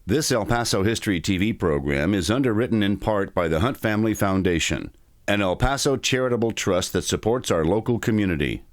This El Paso History TV program is underwritten in part by the Hunt Family Foundation, an El Paso charitable trust that supports our local community.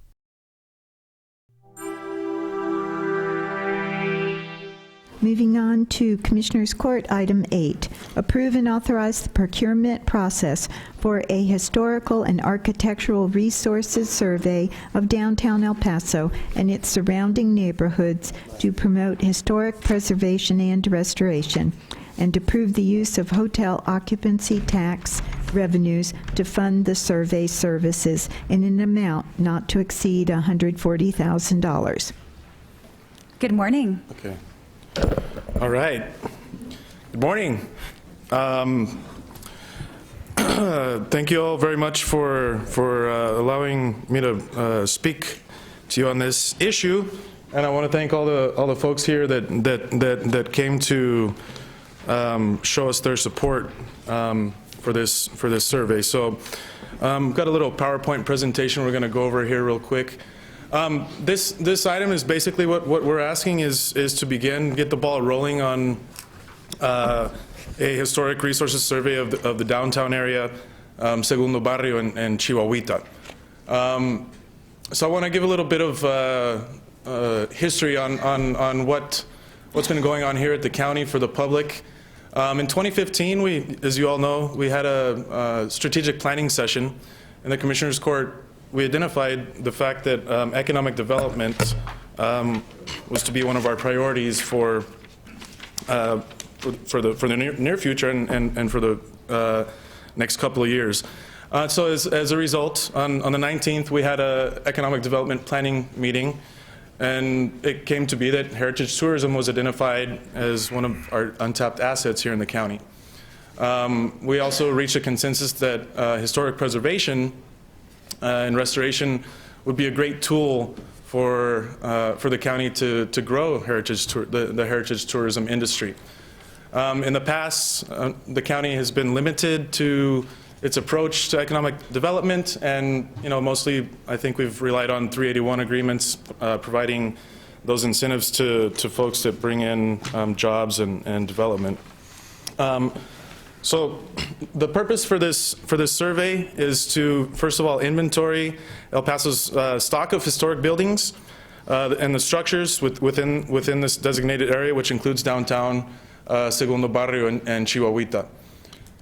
Moving on to Commissioners Court, Item 8. Approve and authorize the procurement process for a historical and architectural resources survey of downtown El Paso and its surrounding neighborhoods to promote historic preservation and restoration, and approve the use of hotel occupancy tax revenues to fund the survey services in an amount not to exceed $140,000. Good morning. Okay. All right. Good morning. Thank you all very much for allowing me to speak to you on this issue, and I want to thank all the folks here that came to show us their support for this survey. So, got a little PowerPoint presentation we're going to go over here real quick. This item is basically what we're asking is to get the ball rolling on a historic resources survey of the downtown area, Segundo Barrio and Chihuahuita. So I want to give a little bit of history on what's been going on here at the county for the public. In 2015, as you all know, we had a strategic planning session in the Commissioners Court. We identified the fact that economic development was to be one of our priorities for the near future and for the next couple of years. So as a result, on the 19th, we had an economic development planning meeting, and it came to be that heritage tourism was identified as one of our untapped assets here in the county. We also reached a consensus that historic preservation and restoration would be a great tool for the county to grow the heritage tourism industry. In the past, the county has been limited to its approach to economic development, and mostly I think we've relied on 381 agreements, providing those incentives to folks that bring in jobs and development. So the purpose for this survey is to, first of all, inventory El Paso's stock of historic buildings and the structures within this designated area, which includes downtown, Segundo Barrio, and Chihuahuita.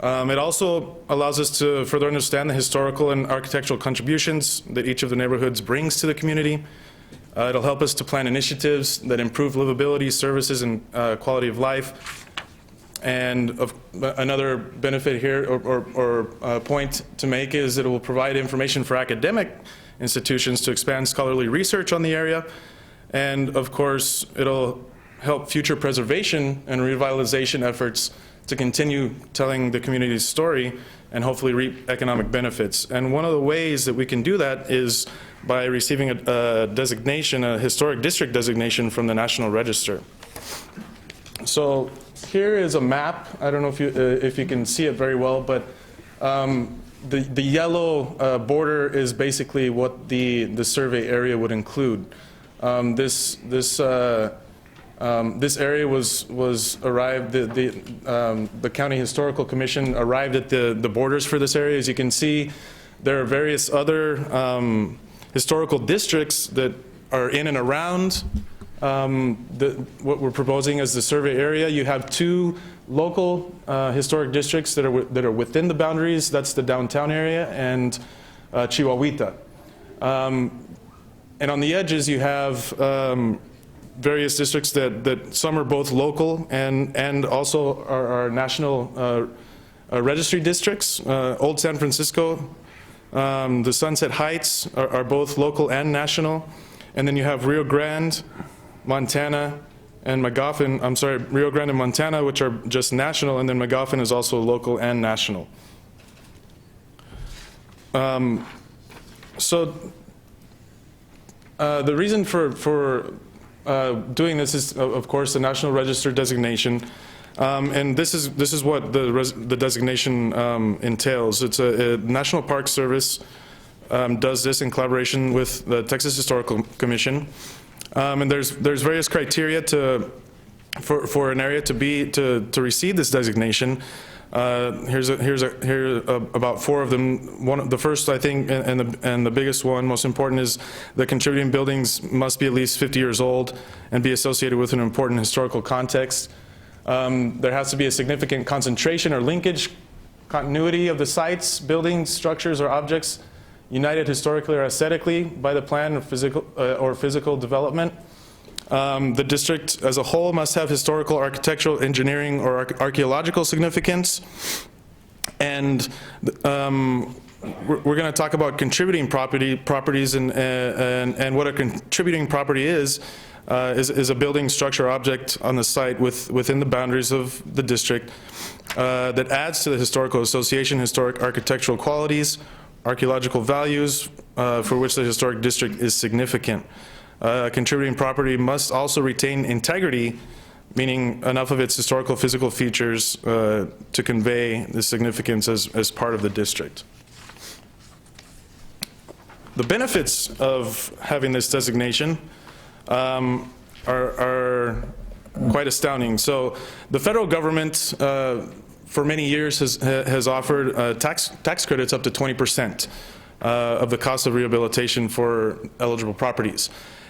It also allows us to further understand the historical and architectural contributions that each of the neighborhoods brings to the community. It'll help us to plan initiatives that improve livability, services, and quality of life. And another benefit here or point to make is that it will provide information for academic institutions to expand scholarly research on the area. And of course, it'll help future preservation and revitalization efforts to continue telling the community's story and hopefully reap economic benefits. And one of the ways that we can do that is by receiving a designation, a historic district designation from the National Register. So here is a map. I don't know if you can see it very well, but the yellow border is basically what the survey area would include. This area was arrived. The County Historical Commission arrived at the borders for this area. As you can see, there are various other historical districts that are in and around what we're proposing as the survey area. You have two local historic districts that are within the boundaries. That's the downtown area and Chihuahuita. And on the edges, you have various districts that some are both local and also are national registry districts. Old San Francisco, the Sunset Heights are both local and national. And then you have Rio Grande, Montana, and Magoffin. I'm sorry, Rio Grande and Montana, which are just national, and then Magoffin is also local and national. So the reason for doing this is, of course, the National Register designation, and this is what the designation entails. It's a National Park Service does this in collaboration with the Texas Historical Commission, and there's various criteria to for an area to receive this designation. Here about 4 of them. The first, I think, and the biggest one, most important, is the contributing buildings must be at least 50 years old and be associated with an important historical context. There has to be a significant concentration or linkage, continuity of the sites, buildings, structures, or objects united historically or aesthetically by the plan or physical development. The district as a whole must have historical, architectural, engineering, or archaeological significance. And we're going to talk about contributing properties and what a contributing property is a building, structure, object on the site within the boundaries of the district that adds to the historical association, historic architectural qualities, archaeological values for which the historic district is significant. Contributing property must also retain integrity, meaning enough of its historical physical features to convey the significance as part of the district. The benefits of having this designation are quite astounding. So the federal government for many years has offered tax credits up to 20% of the cost of rehabilitation for eligible properties.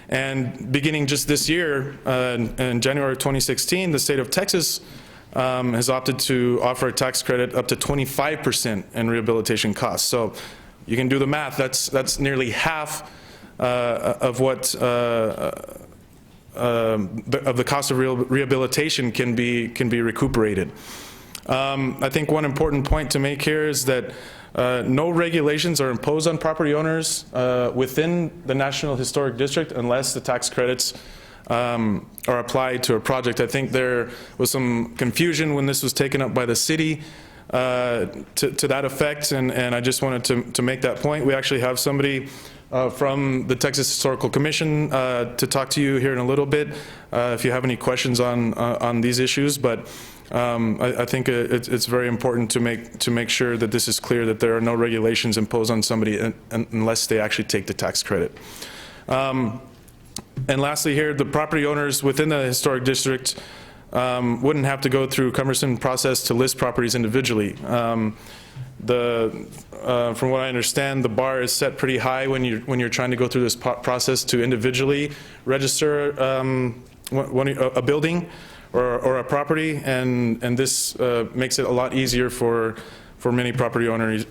And beginning just this year, in January 2016, the state of Texas has opted to offer a tax credit up to 25% in rehabilitation costs. So you can do the math. That's nearly half of what of the cost of rehabilitation can be recuperated. I think one important point to make here is that no regulations are imposed on property owners within the National Historic District unless the tax credits are applied to a project. I think there was some confusion when this was taken up by the city to that effect, and I just wanted to make that point. We actually have somebody from the Texas Historical Commission to talk to you here in a little bit if you have any questions on these issues. But I think it's very important to make sure that this is clear, that there are no regulations imposed on somebody unless they actually take the tax credit. And lastly here, the property owners within the historic district wouldn't have to go through a cumbersome process to list properties individually. From what I understand, the bar is set pretty high when you're trying to go through this process to individually register a building or a property, and this makes it a lot easier for many property owners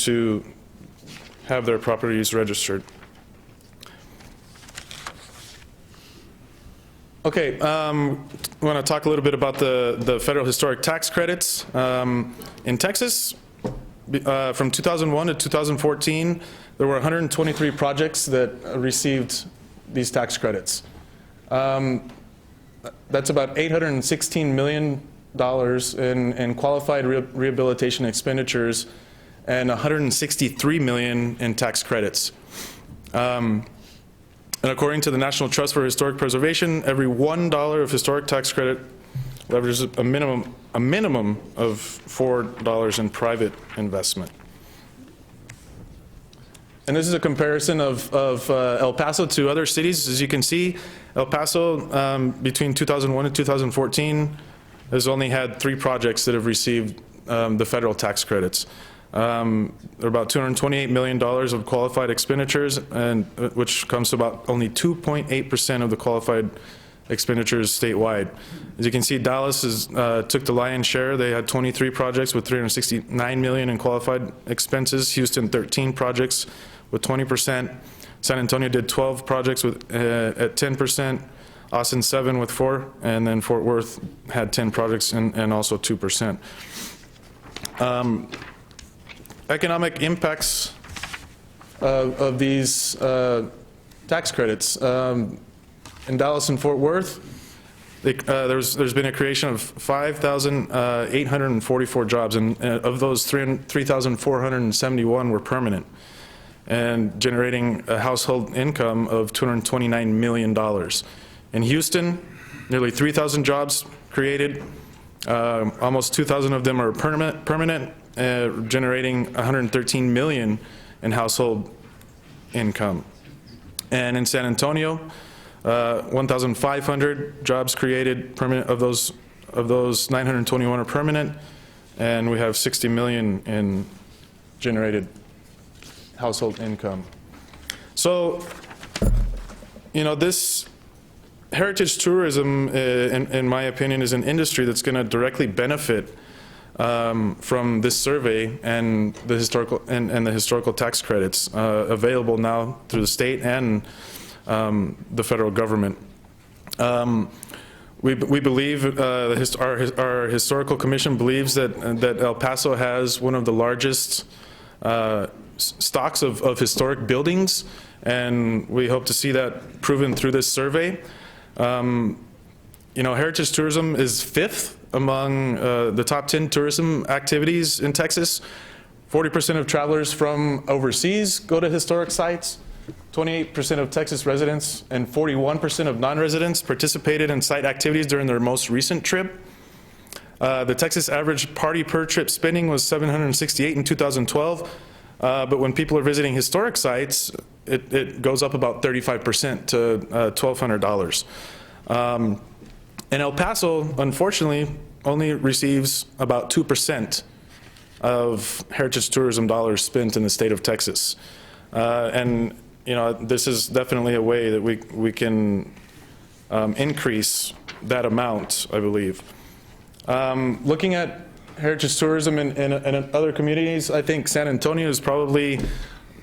to have their properties registered. Okay, I want to talk a little bit about the federal historic tax credits. In Texas, from 2001 to 2014, there were 123 projects that received these tax credits. That's about $816 million in qualified rehabilitation expenditures and $163 million in tax credits. And according to the National Trust for Historic Preservation, every $1 of historic tax credit leverages a minimum of $4 in private investment. And this is a comparison of El Paso to other cities. As you can see, El Paso, between 2001 and 2014, has only had 3 projects that have received the federal tax credits. There are about $228 million of qualified expenditures, and which comes to about only 2.8% of the qualified expenditures statewide. As you can see, Dallas took the lion's share. They had 23 projects with $369 million in qualified expenses. Houston, 13 projects with 20%. San Antonio did 12 projects at 10%. Austin, 7 with 4, and then Fort Worth had 10 projects and also 2%. Economic impacts of these tax credits. In Dallas and Fort Worth, there's been a creation of 5,844 jobs, and of those, 3,471 were permanent, and generating a household income of $229 million. In Houston, nearly 3,000 jobs created. Almost 2,000 of them are permanent, generating $113 million in household income. And in San Antonio, 1,500 jobs created permanent. Of those 921 are permanent, and we have 60 million in generated household income. So, you know, this heritage tourism, in my opinion, is an industry that's going to directly benefit from this survey and the historical tax credits available now through the state and the federal government. We believe, our historical commission believes that El Paso has one of the largest stocks of historic buildings, and we hope to see that proven through this survey. You know, heritage tourism is 5th among the top 10 tourism activities in Texas. 40% of travelers from overseas go to historic sites. 28% of Texas residents and 41% of non-residents participated in site activities during their most recent trip. The Texas average party per trip spending was $768 in 2012, but when people are visiting historic sites, it goes up about 35% to $1,200. And El Paso, unfortunately, only receives about 2% of heritage tourism dollars spent in the state of Texas. And you know, this is definitely a way that we can increase that amount, I believe. Looking at heritage tourism in other communities, I think San Antonio is probably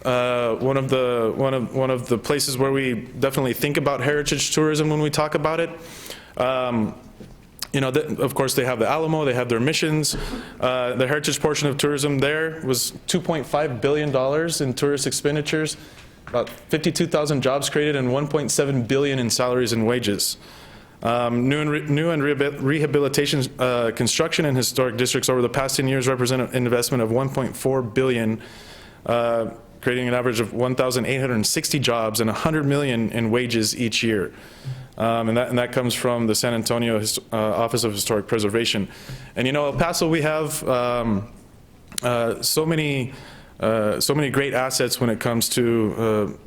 one of the places where we definitely think about heritage tourism when we talk about it. You know, of course, they have the Alamo, they have their missions. The heritage portion of tourism there was $2.5 billion in tourist expenditures, about 52,000 jobs created, and $1.7 billion in salaries and wages. New and rehabilitation construction in historic districts over the past 10 years represent an investment of $1.4 billion, creating an average of 1,860 jobs and $100 million in wages each year. And that comes from the San Antonio Office of Historic Preservation. And you know, El Paso, we have so many great assets when it comes to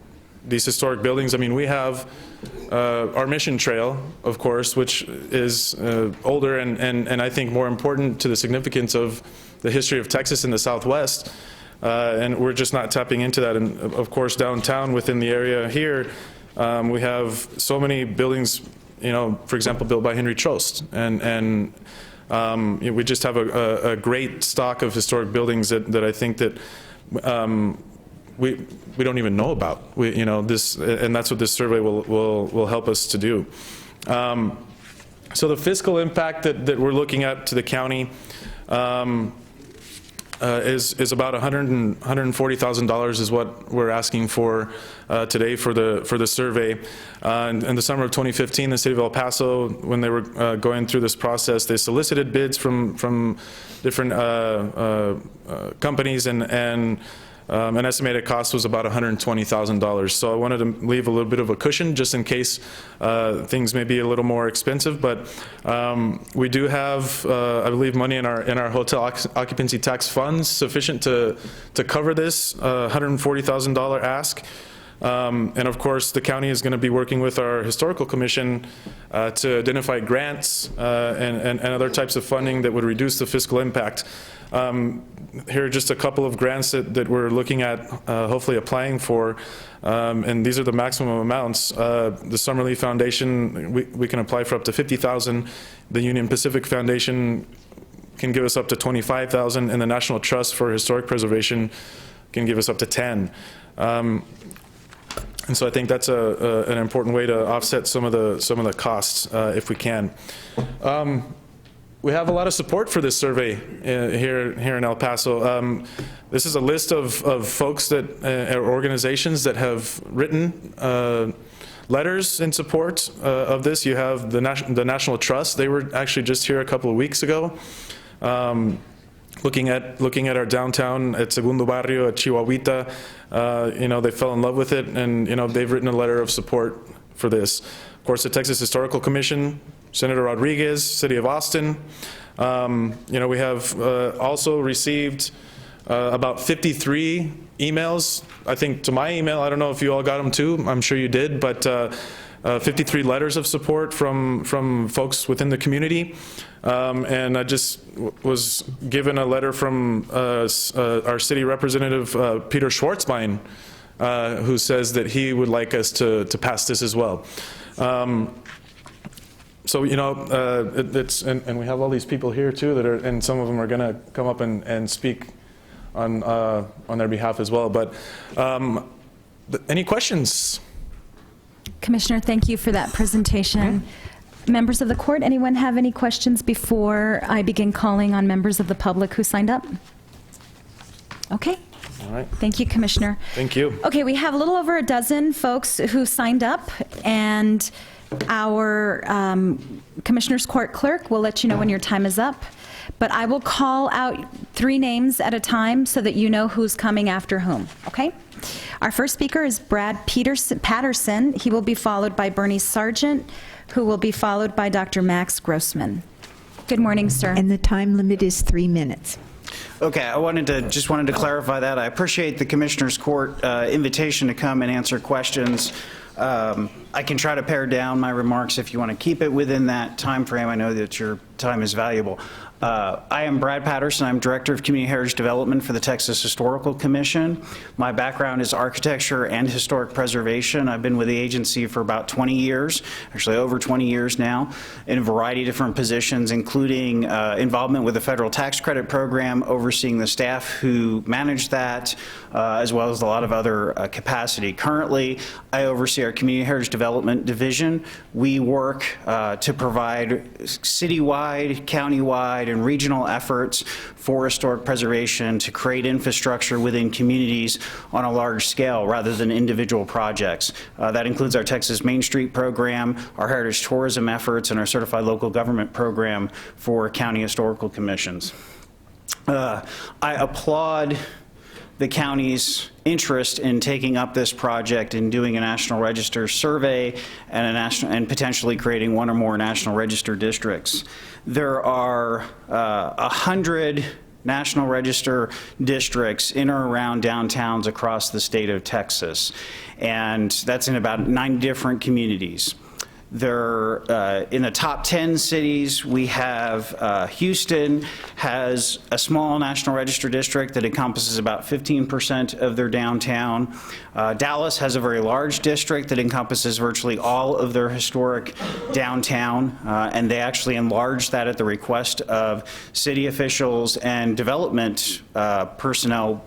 these historic buildings. I mean, we have our Mission Trail, of course, which is older and I think more important to the significance of the history of Texas in the Southwest. And we're just not tapping into that. And of course, downtown within the area here, we have so many buildings, you know, for example, built by Henry Trost. And you know, we just have a great stock of historic buildings that I think that we don't even know about. You know, this, and that's what this survey will help us to do. So the fiscal impact that we're looking at to the county is about $140,000 is what we're asking for today for the survey. In the summer of 2015, the city of El Paso, when they were going through this process, they solicited bids from different companies, and an estimated cost was about $120,000. So I wanted to leave a little bit of a cushion just in case things may be a little more expensive. But we do have, I believe, money in our hotel occupancy tax funds sufficient to cover this $140,000 ask. And of course, the county is going to be working with our historical commission to identify grants and other types of funding that would reduce the fiscal impact. Here are just a couple of grants that we're looking at, hopefully applying for, and these are the maximum amounts. The Summerlee Foundation, we can apply for up to $50,000. The Union Pacific Foundation can give us up to $25,000, and the National Trust for Historic Preservation can give us up to $10,000. And so I think that's an important way to offset some of the costs if we can. We have a lot of support for this survey here in El Paso. This is a list of folks or organizations that have written letters in support of this. You have the National Trust. They were actually just here a couple of weeks ago, looking at our downtown at Segundo Barrio at Chihuahuita. You know, they fell in love with it, and you know, they've written a letter of support for this. Of course, the Texas Historical Commission, Senator Rodriguez, City of Austin. You know, we have also received about 53 emails, I think, to my email. I don't know if you all got them too. I'm sure you did, but 53 letters of support from folks within the community. And I just was given a letter from our city representative, Peter Schwartzbein, who says that he would like us to pass this as well. So, you know, and we have all these people here too that are, and some of them are going to come up and speak on their behalf as well. But any questions? Commissioner, thank you for that presentation. Members of the court, anyone have any questions before I begin calling on members of the public who signed up? Okay. All right. Thank you, Commissioner. Thank you. Okay, we have a little over a dozen folks who signed up, and our Commissioner's Court clerk will let you know when your time is up. But I will call out 3 names at a time so that you know who's coming after whom, okay? Our first speaker is Brad Patterson. He will be followed by Bernie Sargent, who will be followed by Dr. Max Grossman. Good morning, sir. And the time limit is 3 minutes. Okay, I just wanted to clarify that. I appreciate the Commissioner's Court invitation to come and answer questions. I can try to pare down my remarks if you want to keep it within that time frame. I know that your time is valuable. I am Brad Patterson. I'm Director of Community Heritage Development for the Texas Historical Commission. My background is architecture and historic preservation. I've been with the agency for about 20 years, actually over 20 years now, in a variety of different positions, including involvement with the federal tax credit program, overseeing the staff who manage that, as well as a lot of other capacity. Currently, I oversee our Community Heritage Development Division. We work to provide citywide, countywide, and regional efforts for historic preservation to create infrastructure within communities on a large scale rather than individual projects. That includes our Texas Main Street program, our heritage tourism efforts, and our certified local government program for county historical commissions. I applaud the county's interest in taking up this project and doing a National Register survey and potentially creating 1 or more National Register districts. There are 100 National Register districts in or around downtowns across the state of Texas, and that's in about 9 different communities. There, in the top 10 cities, we have Houston has a small National Register district that encompasses about 15% of their downtown. Dallas has a very large district that encompasses virtually all of their historic downtown, and they actually enlarged that at the request of city officials and development personnel,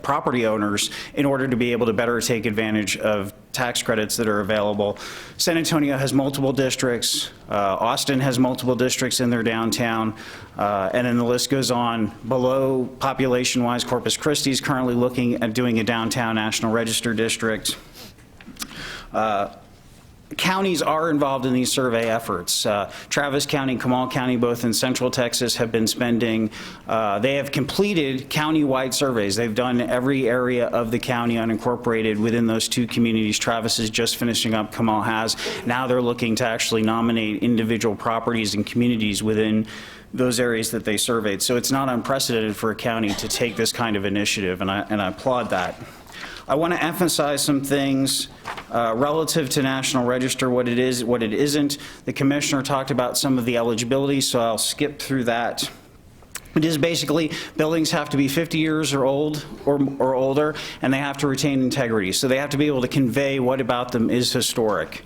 property owners, in order to be able to better take advantage of tax credits that are available. San Antonio has multiple districts. Austin has multiple districts in their downtown. And then the list goes on. Below population-wise, Corpus Christi is currently looking at doing a downtown National Register district. Counties are involved in these survey efforts. Travis County, Comal County, both in Central Texas, have been spending, they have completed county-wide surveys. They've done every area of the county unincorporated within those 2 communities. Travis is just finishing up, Comal has. Now they're looking to actually nominate individual properties and communities within those areas that they surveyed. So it's not unprecedented for a county to take this kind of initiative, and I applaud that. I want to emphasize some things relative to National Register, what it is, what it isn't. The Commissioner talked about some of the eligibility, so I'll skip through that. It is basically buildings have to be 50 years or old or older, and they have to retain integrity. So they have to be able to convey what about them is historic.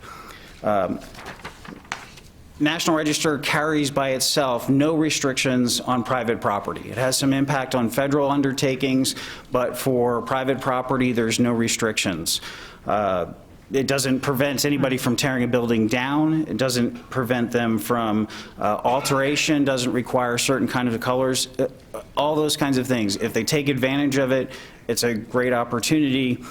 National Register carries by itself no restrictions on private property. It has some impact on federal undertakings, but for private property, there's no restrictions. It doesn't prevent anybody from tearing a building down. It doesn't prevent them from alteration, doesn't require certain kind of colors, all those kinds of things. If they take advantage of it, it's a great opportunity.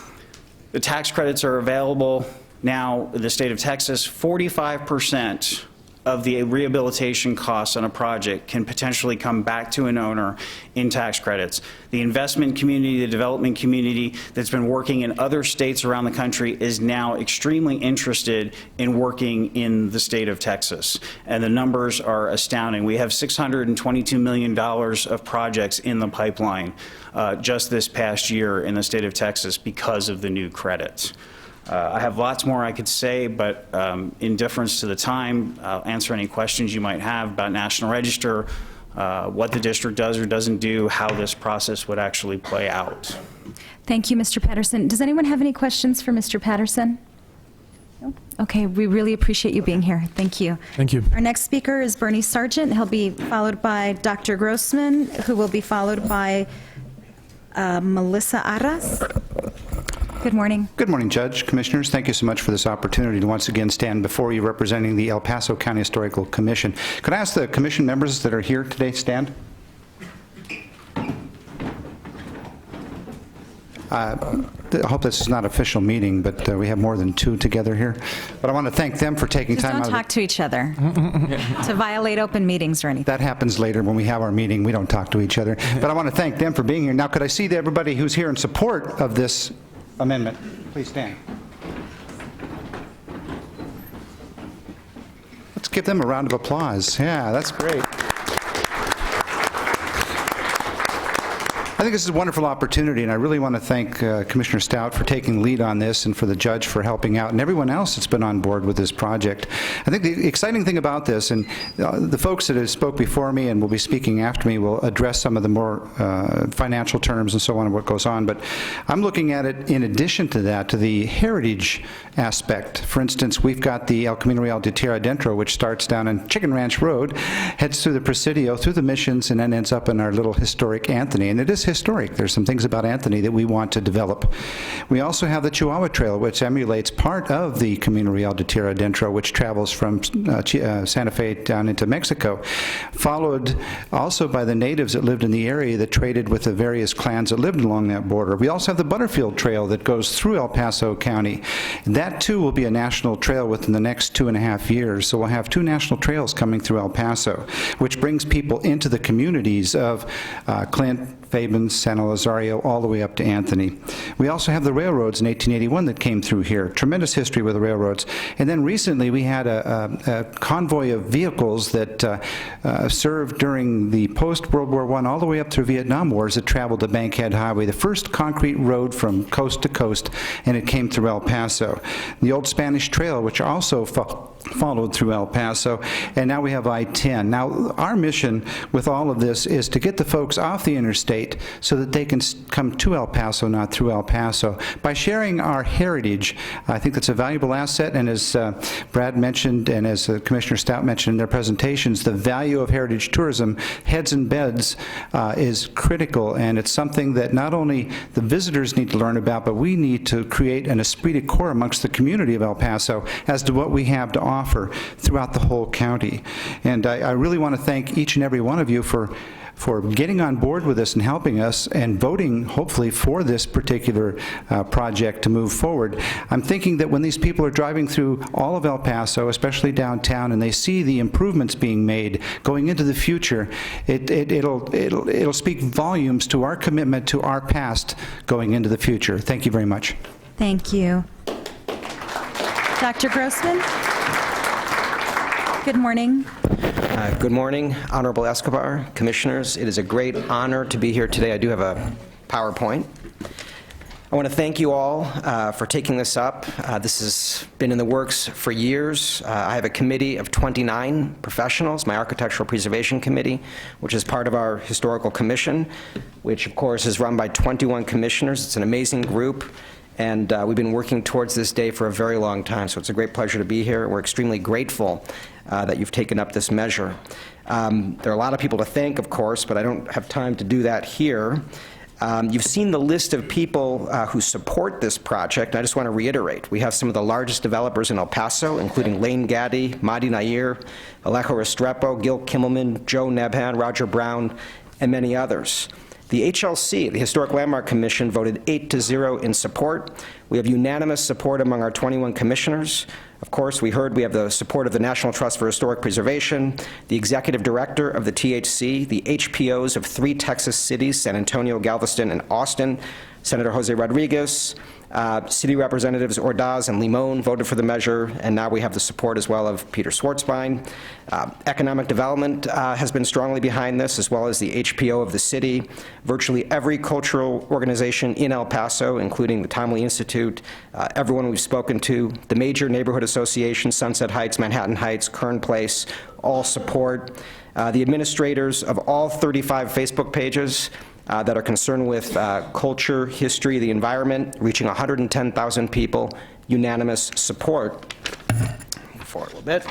The tax credits are available now in the state of Texas. 45% of the rehabilitation costs on a project can potentially come back to an owner in tax credits. The investment community, the development community that's been working in other states around the country is now extremely interested in working in the state of Texas. And the numbers are astounding. We have $622 million of projects in the pipeline just this past year in the state of Texas because of the new credits. I have lots more I could say, but in deference to the time, I'll answer any questions you might have about National Register, what the district does or doesn't do, how this process would actually play out. Thank you, Mr. Patterson. Does anyone have any questions for Mr. Patterson? No? Okay, we really appreciate you being here. Thank you. Thank you. Our next speaker is Bernie Sargent. He'll be followed by Dr. Grossman, who will be followed by Melissa Arras. Good morning. Good morning, Judge, Commissioners. Thank you so much for this opportunity to once again stand before you representing the El Paso County Historical Commission. Could I ask the commission members that are here today stand? I hope this is not an official meeting, but we have more than two together here. But I want to thank them for taking Just time out. don't talk to each other to violate open meetings or anything. That happens later when we have our meeting. We don't talk to each other. But I want to thank them for being here. Now, could I see everybody who's here in support of this amendment? Please stand. Let's give them a round of applause. Yeah, that's great. I think this is a wonderful opportunity, and I really want to thank Commissioner Stout for taking lead on this and for the judge for helping out and everyone else that's been on board with this project. I think the exciting thing about this, and the folks that have spoke before me and will be speaking after me will address some of the more financial terms and so on and what goes on, but I'm looking at it in addition to that, to the heritage aspect. For instance, we've got the El Camino Real de Tierra Adentro, which starts down on Chicken Ranch Road, heads through the Presidio, through the Missions, and then ends up in our little historic Anthony. And it is historic. There's some things about Anthony that we want to develop. We also have the Chihuahua Trail, which emulates part of the Camino Real de Tierra Adentro, which travels from Santa Fe down into Mexico, followed also by the natives that lived in the area that traded with the various clans that lived along that border. We also have the Butterfield Trail that goes through El Paso County. That, too, will be a national trail within the next 2.5 years. So we'll have 2 national trails coming through El Paso, which brings people into the communities of Clint, Fabens, San Elizario, all the way up to Anthony. We also have the railroads in 1881 that came through here. Tremendous history with the railroads. And then recently we had a convoy of vehicles that served during the post-World War I all the way up through Vietnam Wars that traveled the Bankhead Highway, the first concrete road from coast to coast, and it came through El Paso. The old Spanish Trail, which also followed through El Paso, and now we have I-10. Now, our mission with all of this is to get the folks off the interstate so that they can come to El Paso, not through El Paso. By sharing our heritage, I think that's a valuable asset, and as Brad mentioned and as Commissioner Stout mentioned in their presentations, the value of heritage tourism, heads and beds, is critical, and it's something that not only the visitors need to learn about, but we need to create an esprit de corps amongst the community of El Paso as to what we have to offer throughout the whole county. And I really want to thank each and every one of you for getting on board with this and helping us and voting, hopefully, for this particular project to move forward. I'm thinking that when these people are driving through all of El Paso, especially downtown, and they see the improvements being made going into the future, it'll speak volumes to our commitment to our past going into the future. Thank you very much. Thank you. Dr. Grossman? Good morning. Good morning, Honorable Escobar, Commissioners. It is a great honor to be here today. I do have a PowerPoint. I want to thank you all for taking this up. This has been in the works for years. I have a committee of 29 professionals, my Architectural Preservation Committee, which is part of our Historical Commission, which, of course, is run by 21 commissioners. It's an amazing group. And we've been working towards this day for a very long time, so it's a great pleasure to be here. We're extremely grateful that you've taken up this measure. There are a lot of people to thank, of course, but I don't have time to do that here. You've seen the list of people who support this project. I just want to reiterate, we have some of the largest developers in El Paso, including Lane Gaddy, Madi Nair, Alejo Restrepo, Gil Kimmelman, Joe Nebhan, Roger Brown, and many others. The HLC, the Historic Landmark Commission, voted 8-0 in support. We have unanimous support among our 21 commissioners. Of course, we heard we have the support of the National Trust for Historic Preservation, the executive director of the THC, the HPOs of 3 Texas cities, San Antonio, Galveston, and Austin, Senator Jose Rodriguez, city representatives Ordaz and Limon voted for the measure, and now we have the support as well of Peter Schwartzbein. Economic development has been strongly behind this, as well as the HPO of the city. Virtually every cultural organization in El Paso, including the Tom Lee Institute, everyone we've spoken to, the major neighborhood associations, Sunset Heights, Manhattan Heights, Kern Place, all support. The administrators of all 35 Facebook pages that are concerned with culture, history, the environment, reaching 110,000 people, unanimous support. Move forward a little bit.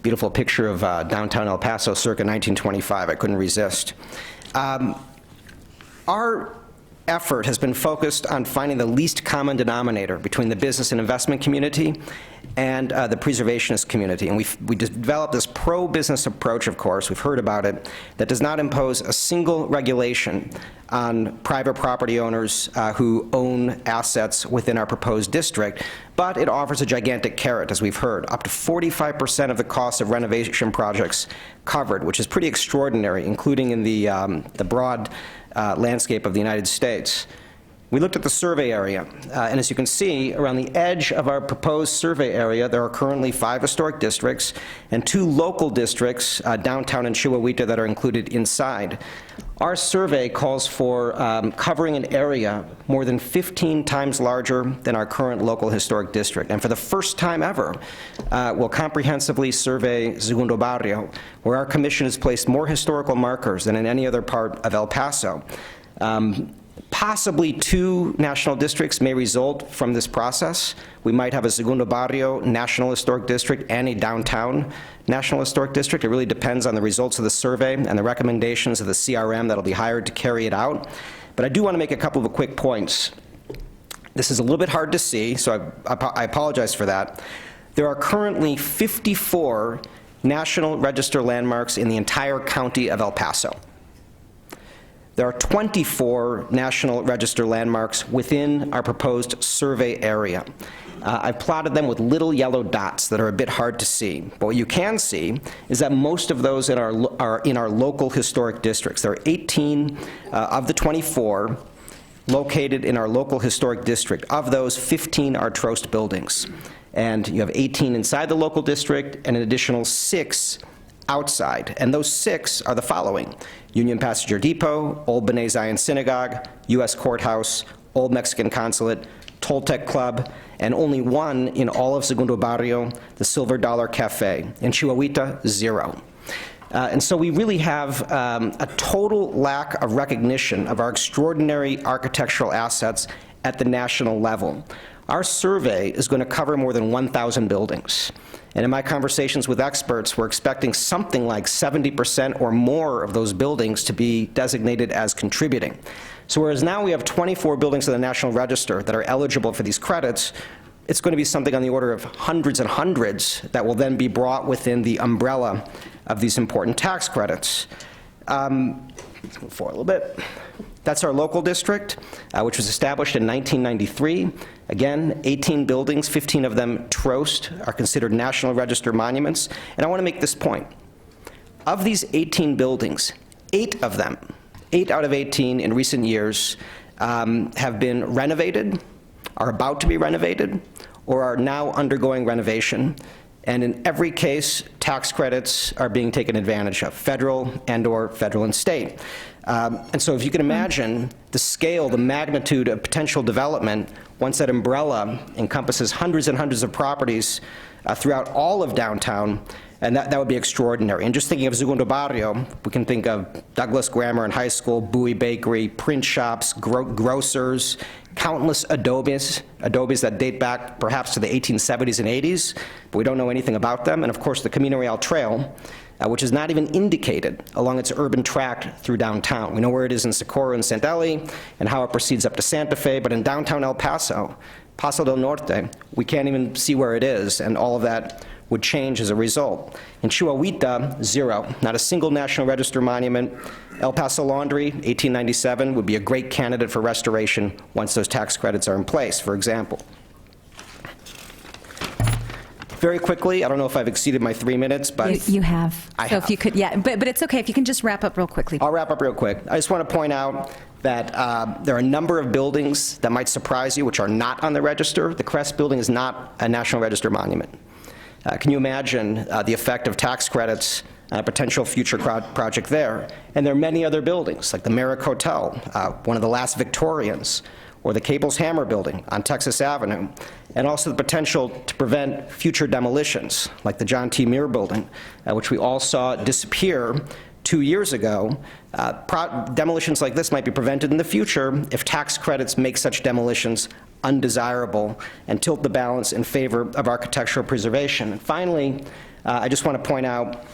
Beautiful picture of downtown El Paso circa 1925. I couldn't resist. Our effort has been focused on finding the least common denominator between the business and investment community and the preservationist community. And we developed this pro-business approach, of course, we've heard about it, that does not impose a single regulation on private property owners who own assets within our proposed district, but it offers a gigantic carrot, as we've heard, up to 45% of the cost of renovation projects covered, which is pretty extraordinary, including in the broad landscape of the United States. We looked at the survey area, and as you can see, around the edge of our proposed survey area, there are currently 5 historic districts and 2 local districts, downtown and Chihuahuita, that are included inside. Our survey calls for covering an area more than 15 times larger than our current local historic district. And for the first time ever, we'll comprehensively survey Segundo Barrio, where our commission has placed more historical markers than in any other part of El Paso. Possibly 2 national districts may result from this process. We might have a Segundo Barrio National Historic District and a downtown National Historic District. It really depends on the results of the survey and the recommendations of the CRM that'll be hired to carry it out. But I do want to make a couple of quick points. This is a little bit hard to see, so I apologize for that. There are currently 54 National Register landmarks in the entire county of El Paso. There are 24 National Register landmarks within our proposed survey area. I've plotted them with little yellow dots that are a bit hard to see. But what you can see is that most of those are in our local historic districts. There are 18 of the 24 located in our local historic district. Of those, 15 are Trost buildings. And you have 18 inside the local district and an additional 6 outside. And those 6 are the following: Union Passenger Depot, Old B'nai Zion Synagogue, U.S. Courthouse, Old Mexican Consulate, Toltec Club, and only 1 in all of Segundo Barrio, the Silver Dollar Cafe. In Chihuahuita, 0. And so we really have a total lack of recognition of our extraordinary architectural assets at the national level. Our survey is going to cover more than 1,000 buildings. And in my conversations with experts, we're expecting something like 70% or more of those buildings to be designated as contributing. So whereas now we have 24 buildings in the National Register that are eligible for these credits, it's going to be something on the order of hundreds and hundreds that will then be brought within the umbrella of these important tax credits. Let's move forward a little bit. That's our local district, which was established in 1993. Again, 18 buildings, 15 of them Trost, are considered National Register monuments. And I want to make this point. Of these 18 buildings, 8 of them, 8 out of 18 in recent years, have been renovated, are about to be renovated, or are now undergoing renovation. And in every case, tax credits are being taken advantage of, federal and/or federal and state. And so if you can imagine the scale, the magnitude of potential development, once that umbrella encompasses hundreds and hundreds of properties throughout all of downtown, and that would be extraordinary. And just thinking of Segundo Barrio, we can think of Douglas Grammar and High School, Bowie Bakery, print shops, grocers, countless adobes that date back perhaps to the 1870s and 80s, but we don't know anything about them. And of course, the Camino Real Trail, which is not even indicated along its urban tract through downtown. We know where it is in Socorro and Sant Eli and how it proceeds up to Santa Fe, but in downtown El Paso, Paso del Norte, we can't even see where it is, and all of that would change as a result. In Chihuahuita, 0. Not a single National Register monument. El Paso Laundry, 1897, would be a great candidate for restoration once those tax credits are in place, for example. Very quickly, I don't know if I've exceeded my 3 minutes, but You have. I So if have. you could, yeah, but it's okay if you can just wrap up real quickly. I'll wrap up real quick. I just want to point out that there are a number of buildings that might surprise you which are not on the register. The Crest Building is not a National Register monument. Can you imagine the effect of tax credits on a potential future project there? And there are many other buildings, like the Merrick Hotel, one of the last Victorians, or the Cable's Hammer Building on Texas Avenue, and also the potential to prevent future demolitions, like the John T. Muir Building, which we all saw disappear 2 years ago. Demolitions like this might be prevented in the future if tax credits make such demolitions undesirable and tilt the balance in favor of architectural preservation. And finally, I just want to point out,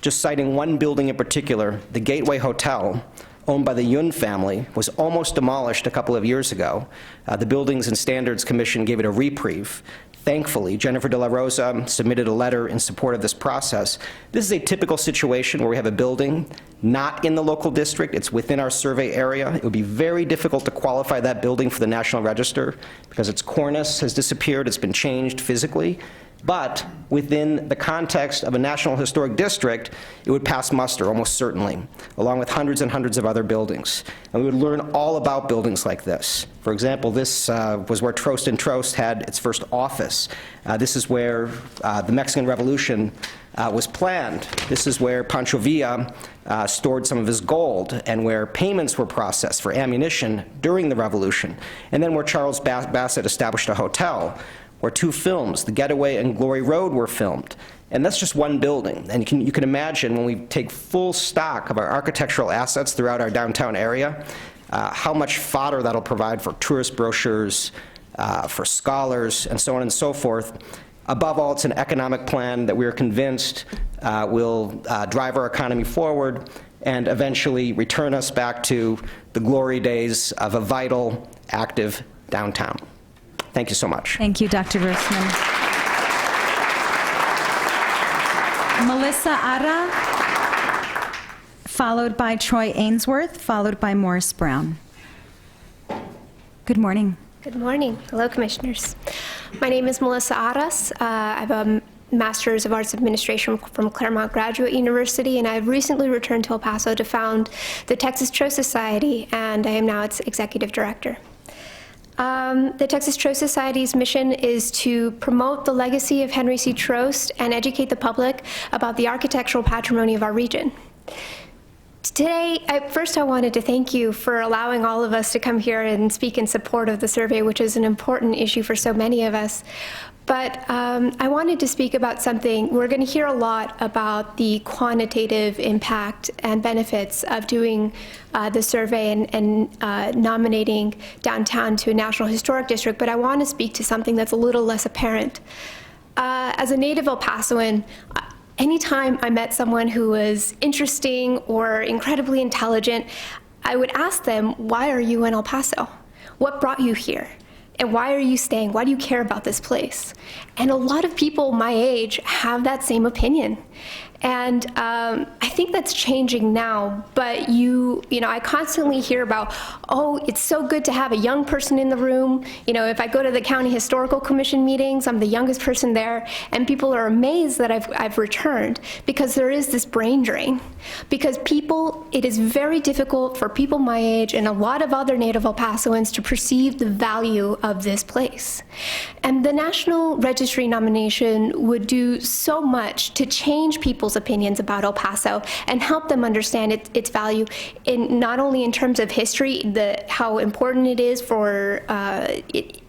just citing one building in particular, the Gateway Hotel, owned by the Yun family, was almost demolished a couple of years ago. The Buildings and Standards Commission gave it a reprieve. Thankfully, Jennifer De La Rosa submitted a letter in support of this process. This is a typical situation where we have a building not in the local district, it's within our survey area. It would be very difficult to qualify that building for the National Register because its cornice has disappeared, it's been changed physically. But within the context of a National Historic District, it would pass muster almost certainly, along with hundreds and hundreds of other buildings. And we would learn all about buildings like this. For example, this was where Trost and Trost had its first office. This is where the Mexican Revolution was planned. This is where Pancho Villa stored some of his gold and where payments were processed for ammunition during the Revolution. And then where Charles Bassett established a hotel, where 2 films, The Getaway and Glory Road, were filmed. And that's just one building. And you can imagine when we take full stock of our architectural assets throughout our downtown area, how much fodder that'll provide for tourist brochures, for scholars, and so on and so forth. Above all, it's an economic plan that we are convinced will drive our economy forward and eventually return us back to the glory days of a vital, active downtown. Thank you so much. Thank you, Dr. Grossman. Melissa Ara, followed by Troy Ainsworth, followed by Morris Brown. Good morning. Good morning. Hello, Commissioners. My name is Melissa Aras. I have a Master's of Arts Administration from Claremont Graduate University, and I've recently returned to El Paso to found the Texas Trost Society, and I am now its Executive Director. The Texas Trost Society's mission is to promote the legacy of Henry C. Trost and educate the public about the architectural patrimony of our region. Today, first I wanted to thank you for allowing all of us to come here and speak in support of the survey, which is an important issue for so many of us. But I wanted to speak about something. We're going to hear a lot about the quantitative impact and benefits of doing the survey and nominating downtown to a National Historic District, but I want to speak to something that's a little less apparent. As a native El Pasoan, anytime I met someone who was interesting or incredibly intelligent, I would ask them, why are you in El Paso? What brought you here? And why are you staying? Why do you care about this place? And a lot of people my age have that same opinion. And I think that's changing now, but you know, I constantly hear about, oh, it's so good to have a young person in the room. You know, if I go to the County Historical Commission meetings, I'm the youngest person there, and people are amazed that I've returned, because there is this brain drain. Because it is very difficult for people my age and a lot of other native El Pasoans to perceive the value of this place. And the National Registry nomination would do so much to change people's opinions about El Paso and help them understand its value, in not only in terms of history, how important it is for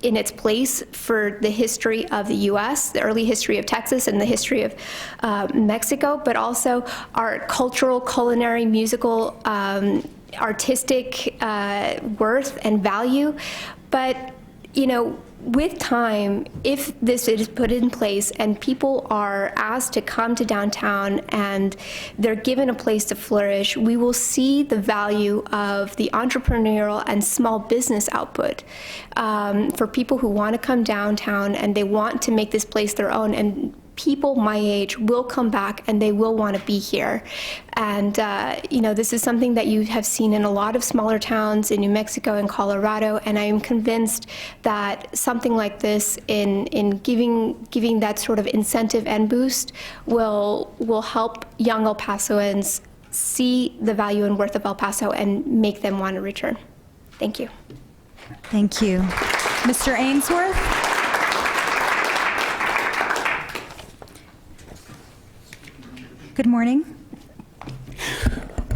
in its place for the history of the U.S., the early history of Texas, and the history of Mexico, but also our cultural, culinary, musical, artistic worth and value. But you know, with time, if this is put in place and people are asked to come to downtown and they're given a place to flourish, we will see the value of the entrepreneurial and small business output for people who want to come downtown and they want to make this place their own. And people my age will come back and they will want to be here. And, you know, this is something that you have seen in a lot of smaller towns in New Mexico and Colorado, and I am convinced that something like this in giving that sort of incentive and boost will help young El Pasoans see the value and worth of El Paso and make them want to return. Thank you. Thank you. Mr. Ainsworth? Good morning.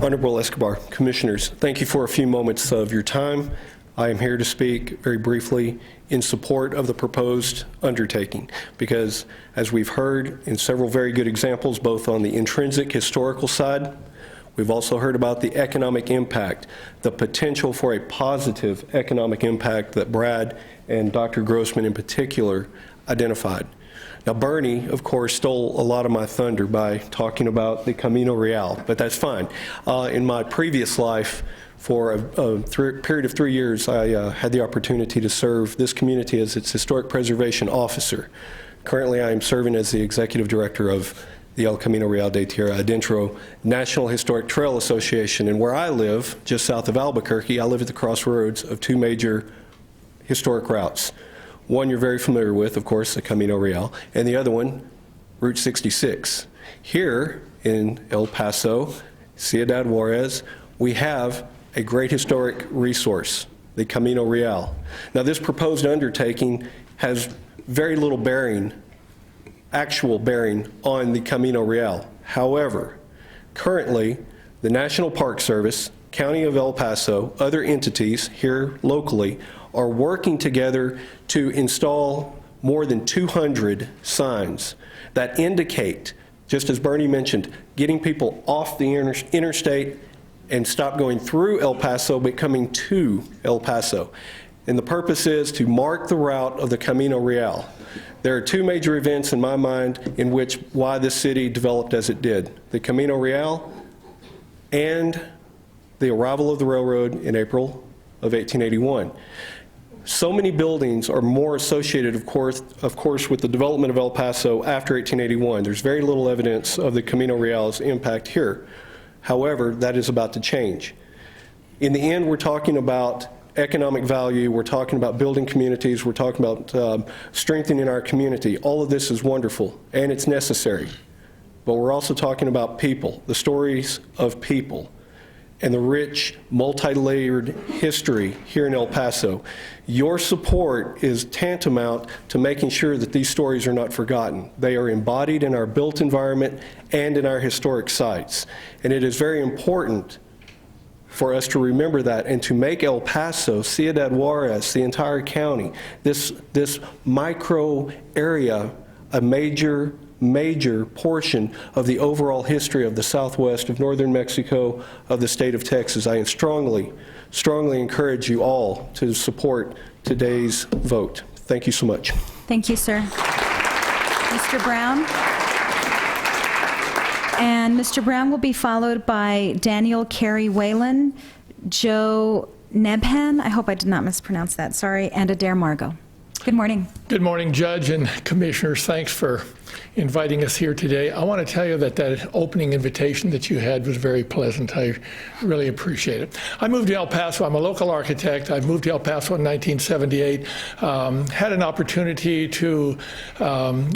Honorable Escobar, Commissioners, thank you for a few moments of your time. I am here to speak very briefly in support of the proposed undertaking because, as we've heard in several very good examples, both on the intrinsic historical side, we've also heard about the economic impact, the potential for a positive economic impact that Brad and Dr. Grossman in particular identified. Now, Bernie, of course, stole a lot of my thunder by talking about the Camino Real, but that's fine. In my previous life, for a period of 3 years, I had the opportunity to serve this community as its historic preservation officer. Currently, I am serving as the executive director of the El Camino Real de Tierra Adentro National Historic Trail Association. And where I live, just south of Albuquerque, I live at the crossroads of two major historic routes. One you're very familiar with, of course, the Camino Real, and the other one, Route 66. Here in El Paso, Ciudad Juarez, we have a great historic resource, the Camino Real. Now, this proposed undertaking has very little bearing, actual bearing, on the Camino Real. However, currently, the National Park Service, County of El Paso, other entities here locally are working together to install more than 200 signs that indicate, just as Bernie mentioned, getting people off the interstate and stop going through El Paso, but coming to El Paso. And the purpose is to mark the route of the Camino Real. There are two major events in my mind in which why this city developed as it did: the Camino Real and the arrival of the railroad in April of 1881. So many buildings are more associated, of course, with the development of El Paso after 1881. There's very little evidence of the Camino Real's impact here. However, that is about to change. In the end, we're talking about economic value, we're talking about building communities, we're talking about strengthening our community. All of this is wonderful, and it's necessary. But we're also talking about people, the stories of people, and the rich, multi-layered history here in El Paso. Your support is tantamount to making sure that these stories are not forgotten. They are embodied in our built environment and in our historic sites. And it is very important for us to remember that and to make El Paso, Ciudad Juarez, the entire county, this micro area, a major portion of the overall history of the Southwest, of northern Mexico, of the state of Texas. I strongly encourage you all to support today's vote. Thank you so much. Thank you, sir. Mr. Brown? And Mr. Brown will be followed by Daniel Carey Whalen, Joe Nebhan, I hope I did not mispronounce that, sorry, and Adair Margot. Good morning. Good morning, Judge and Commissioners. Thanks for inviting us here today. I want to tell you that opening invitation that you had was very pleasant. I really appreciate it. I moved to El Paso. I'm a local architect. I moved to El Paso in 1978. Had an opportunity to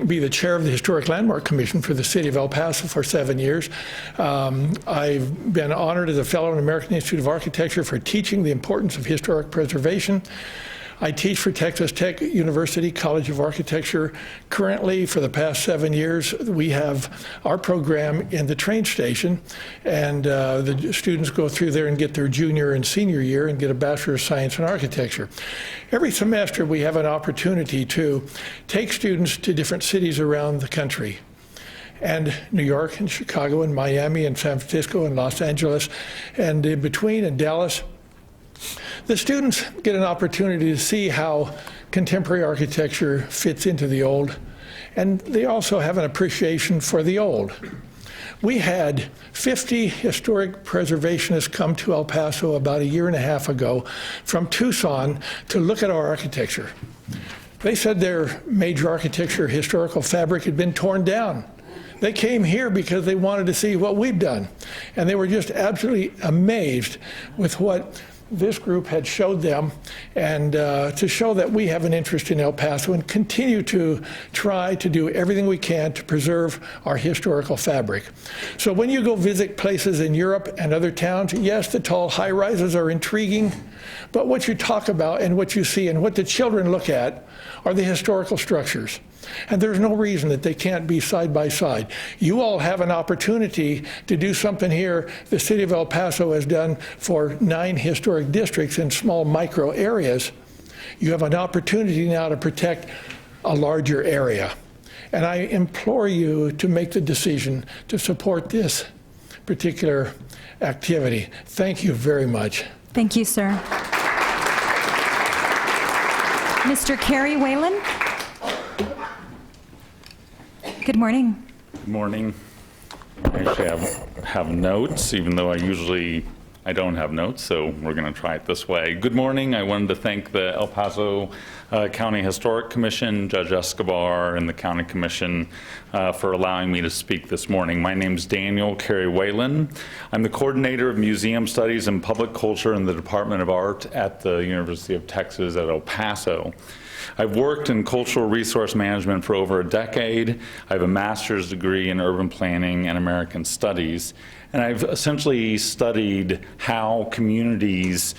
be the chair of the Historic Landmark Commission for the city of El Paso for 7 years. I've been honored as a fellow in the American Institute of Architecture for teaching the importance of historic preservation. I teach for Texas Tech University College of Architecture. Currently, for the past 7 years, we have our program in the train station, and the students go through there and get their junior and senior year and get a Bachelor of Science in Architecture. Every semester, we have an opportunity to take students to different cities around the country, and New York and Chicago and Miami and San Francisco and Los Angeles, and in between, in Dallas. The students get an opportunity to see how contemporary architecture fits into the old, and they also have an appreciation for the old. We had 50 historic preservationists come to El Paso about 1.5 years ago from Tucson to look at our architecture. They said their major architecture historical fabric had been torn down. They came here because they wanted to see what we've done. And they were just absolutely amazed with what this group had showed them, and to show that we have an interest in El Paso and continue to try to do everything we can to preserve our historical fabric. So when you go visit places in Europe and other towns, yes, the tall high-rises are intriguing, but what you talk about and what you see and what the children look at are the historical structures. And there's no reason that they can't be side by side. You all have an opportunity to do something here the city of El Paso has done for 9 historic districts in small micro areas. You have an opportunity now to protect a larger area. And I implore you to make the decision to support this particular activity. Thank you very much. Thank you, sir. Mr. Kerry Whalen? Good morning. Good morning. I actually have notes, even though I don't have notes, so we're going to try it this way. Good morning. I wanted to thank the El Paso County Historic Commission, Judge Escobar, and the County Commission for allowing me to speak this morning. My name's Daniel Kerry Whalen. I'm the coordinator of Museum Studies and Public Culture in the Department of Art at the University of Texas at El Paso. I've worked in cultural resource management for over a decade. I have a master's degree in urban planning and American studies, and I've essentially studied how communities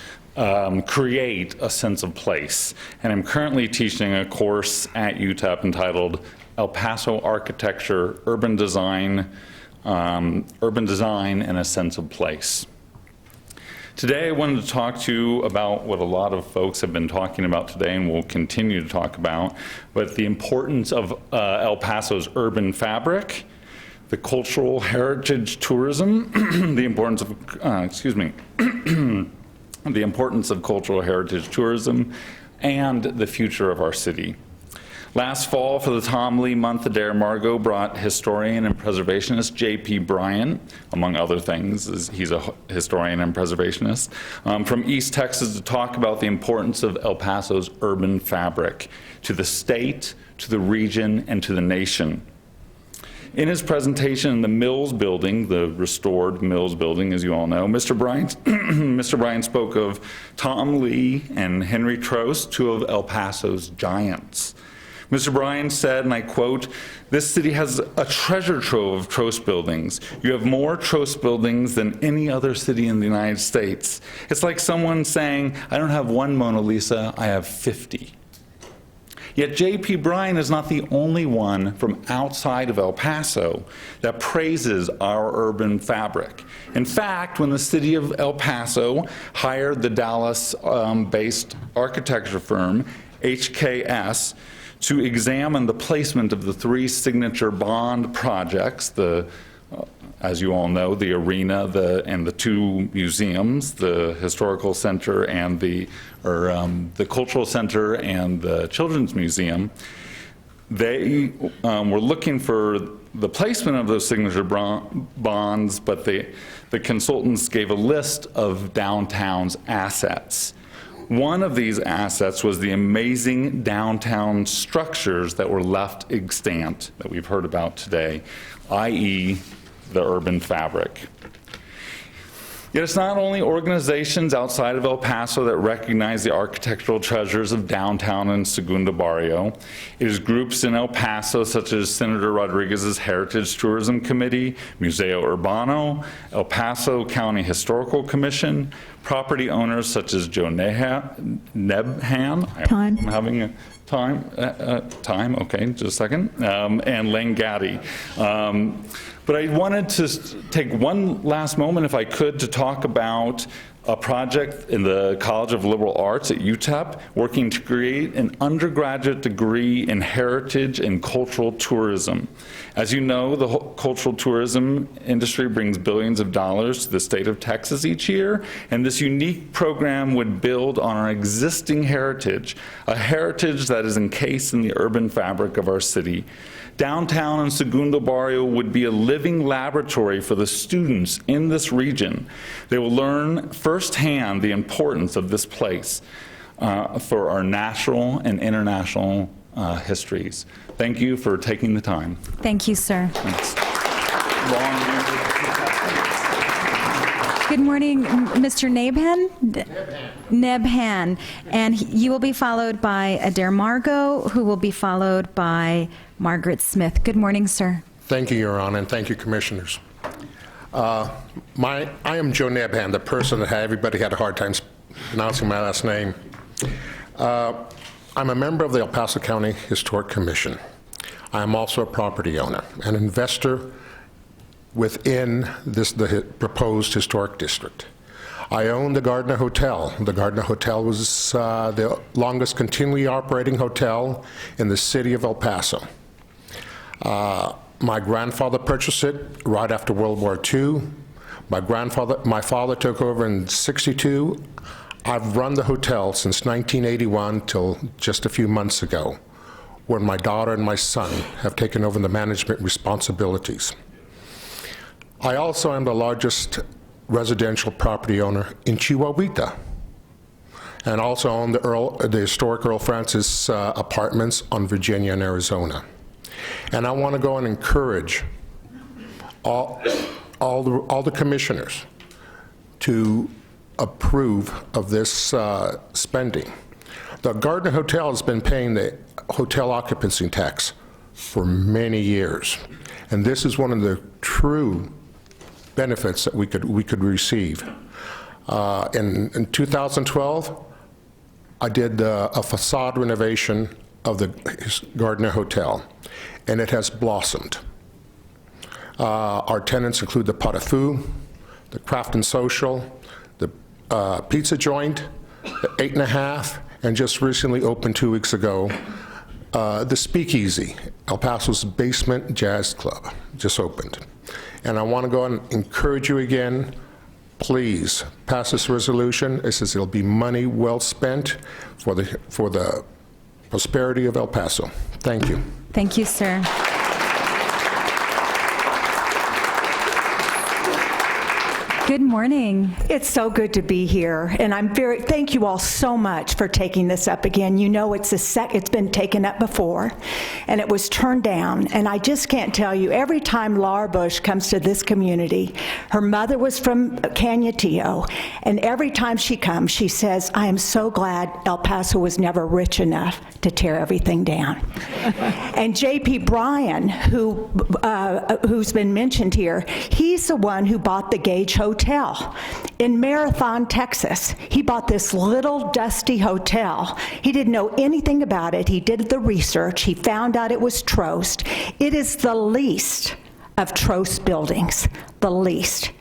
create a sense of place. And I'm currently teaching a course at UTEP entitled El Paso Architecture, Urban Design and a Sense of Place. Today I wanted to talk to you about what a lot of folks have been talking about today and will continue to talk about, but the importance of El Paso's urban fabric, the cultural heritage tourism, the importance of, the importance of cultural heritage tourism, and the future of our city. Last fall, for the Tom Lee Month, Adair Margot brought historian and preservationist J.P. Bryan, among other things, he's a historian and preservationist, from East Texas to talk about the importance of El Paso's urban fabric to the state, to the region, and to the nation. In his presentation in the Mills Building, the restored Mills Building, as you all know, Mr. Bryan spoke of Tom Lee and Henry Trost, 2 of El Paso's giants. Mr. Bryan said, and I quote, "This city has a treasure trove of Trost buildings. You have more Trost buildings than any other city in the United States. It's like someone saying, I don't have 1 Mona Lisa, I have 50. Yet J.P. Bryan is not the only one from outside of El Paso that praises our urban fabric. In fact, when the city of El Paso hired the Dallas-based architecture firm, HKS, to examine the placement of the 3 signature bond projects, as you all know, the arena and the 2 museums, the historical center and the cultural center and the children's museum. They were looking for the placement of those signature bonds, but the consultants gave a list of downtown's assets. One of these assets was the amazing downtown structures that were left extant that we've heard about today, i.e. the urban fabric. Yet it's not only organizations outside of El Paso that recognize the architectural treasures of downtown and Segundo Barrio. It is groups in El Paso such as Senator Rodriguez's Heritage Tourism Committee, Museo Urbano, El Paso County Historical Commission, property owners such as Joe Nebhan. Time. I'm having a time, okay, just a second, and Len Gaddy. But I wanted to take one last moment, if I could, to talk about a project in the College of Liberal Arts at UTEP, working to create an undergraduate degree in heritage and cultural tourism. As you know, the cultural tourism industry brings billions of dollars to the state of Texas each year, and this unique program would build on our existing heritage, a heritage that is encased in the urban fabric of our city. Downtown and Segundo Barrio would be a living laboratory for the students in this region. They will learn firsthand the importance of this place. for our national and international histories. Thank you for taking the time. Thank you, sir. Thanks. Good morning, Mr. Nabhan? Nebhan. And you will be followed by Adair Margot, who will be followed by Margaret Smith. Good morning, sir. Thank you, Your Honor, and thank you, Commissioners. I am Joe Nebhan, the person that everybody had a hard time pronouncing my last name. I'm a member of the El Paso County Historic Commission. I am also a property owner, an investor within the proposed historic district. I own the Gardner Hotel. The Gardner Hotel was the longest continually operating hotel in the city of El Paso. My grandfather purchased it right after World War II. My father took over in '62. I've run the hotel since 1981 till just a few months ago, when my daughter and my son have taken over the management responsibilities. I also am the largest residential property owner in Chihuahuita, and also own the historic Earl Francis apartments on Virginia and Arizona. And I want to go and encourage all the commissioners to approve of this spending. The Gardner Hotel has been paying the hotel occupancy tax for many years, and this is one of the true benefits that we could receive. In 2012, I did a facade renovation of the Gardner Hotel, and it has blossomed. Our tenants include the Pot of Foo, the Craft and Social, the Pizza Joint, the 8½, and just recently opened 2 weeks ago, the Speakeasy, El Paso's basement jazz club, just opened. And I want to go and encourage you again, please pass this resolution. It says it'll be money well spent for the prosperity of El Paso. Thank you. Thank you, sir. Good morning. It's so good to be here, and thank you all so much for taking this up again. You know, it's been taken up before, and it was turned down, and I just can't tell you, every time Laura Bush comes to this community, her mother was from Cañutillo, and every time she comes, she says, I am so glad El Paso was never rich enough to tear everything down. And J.P. Bryan, who's been mentioned here, he's the one who bought the Gage Hotel in Marathon, Texas. He bought this little dusty hotel. He didn't know anything about it. He did the research. He found out it was Trost. It is the least of Trost buildings, the least.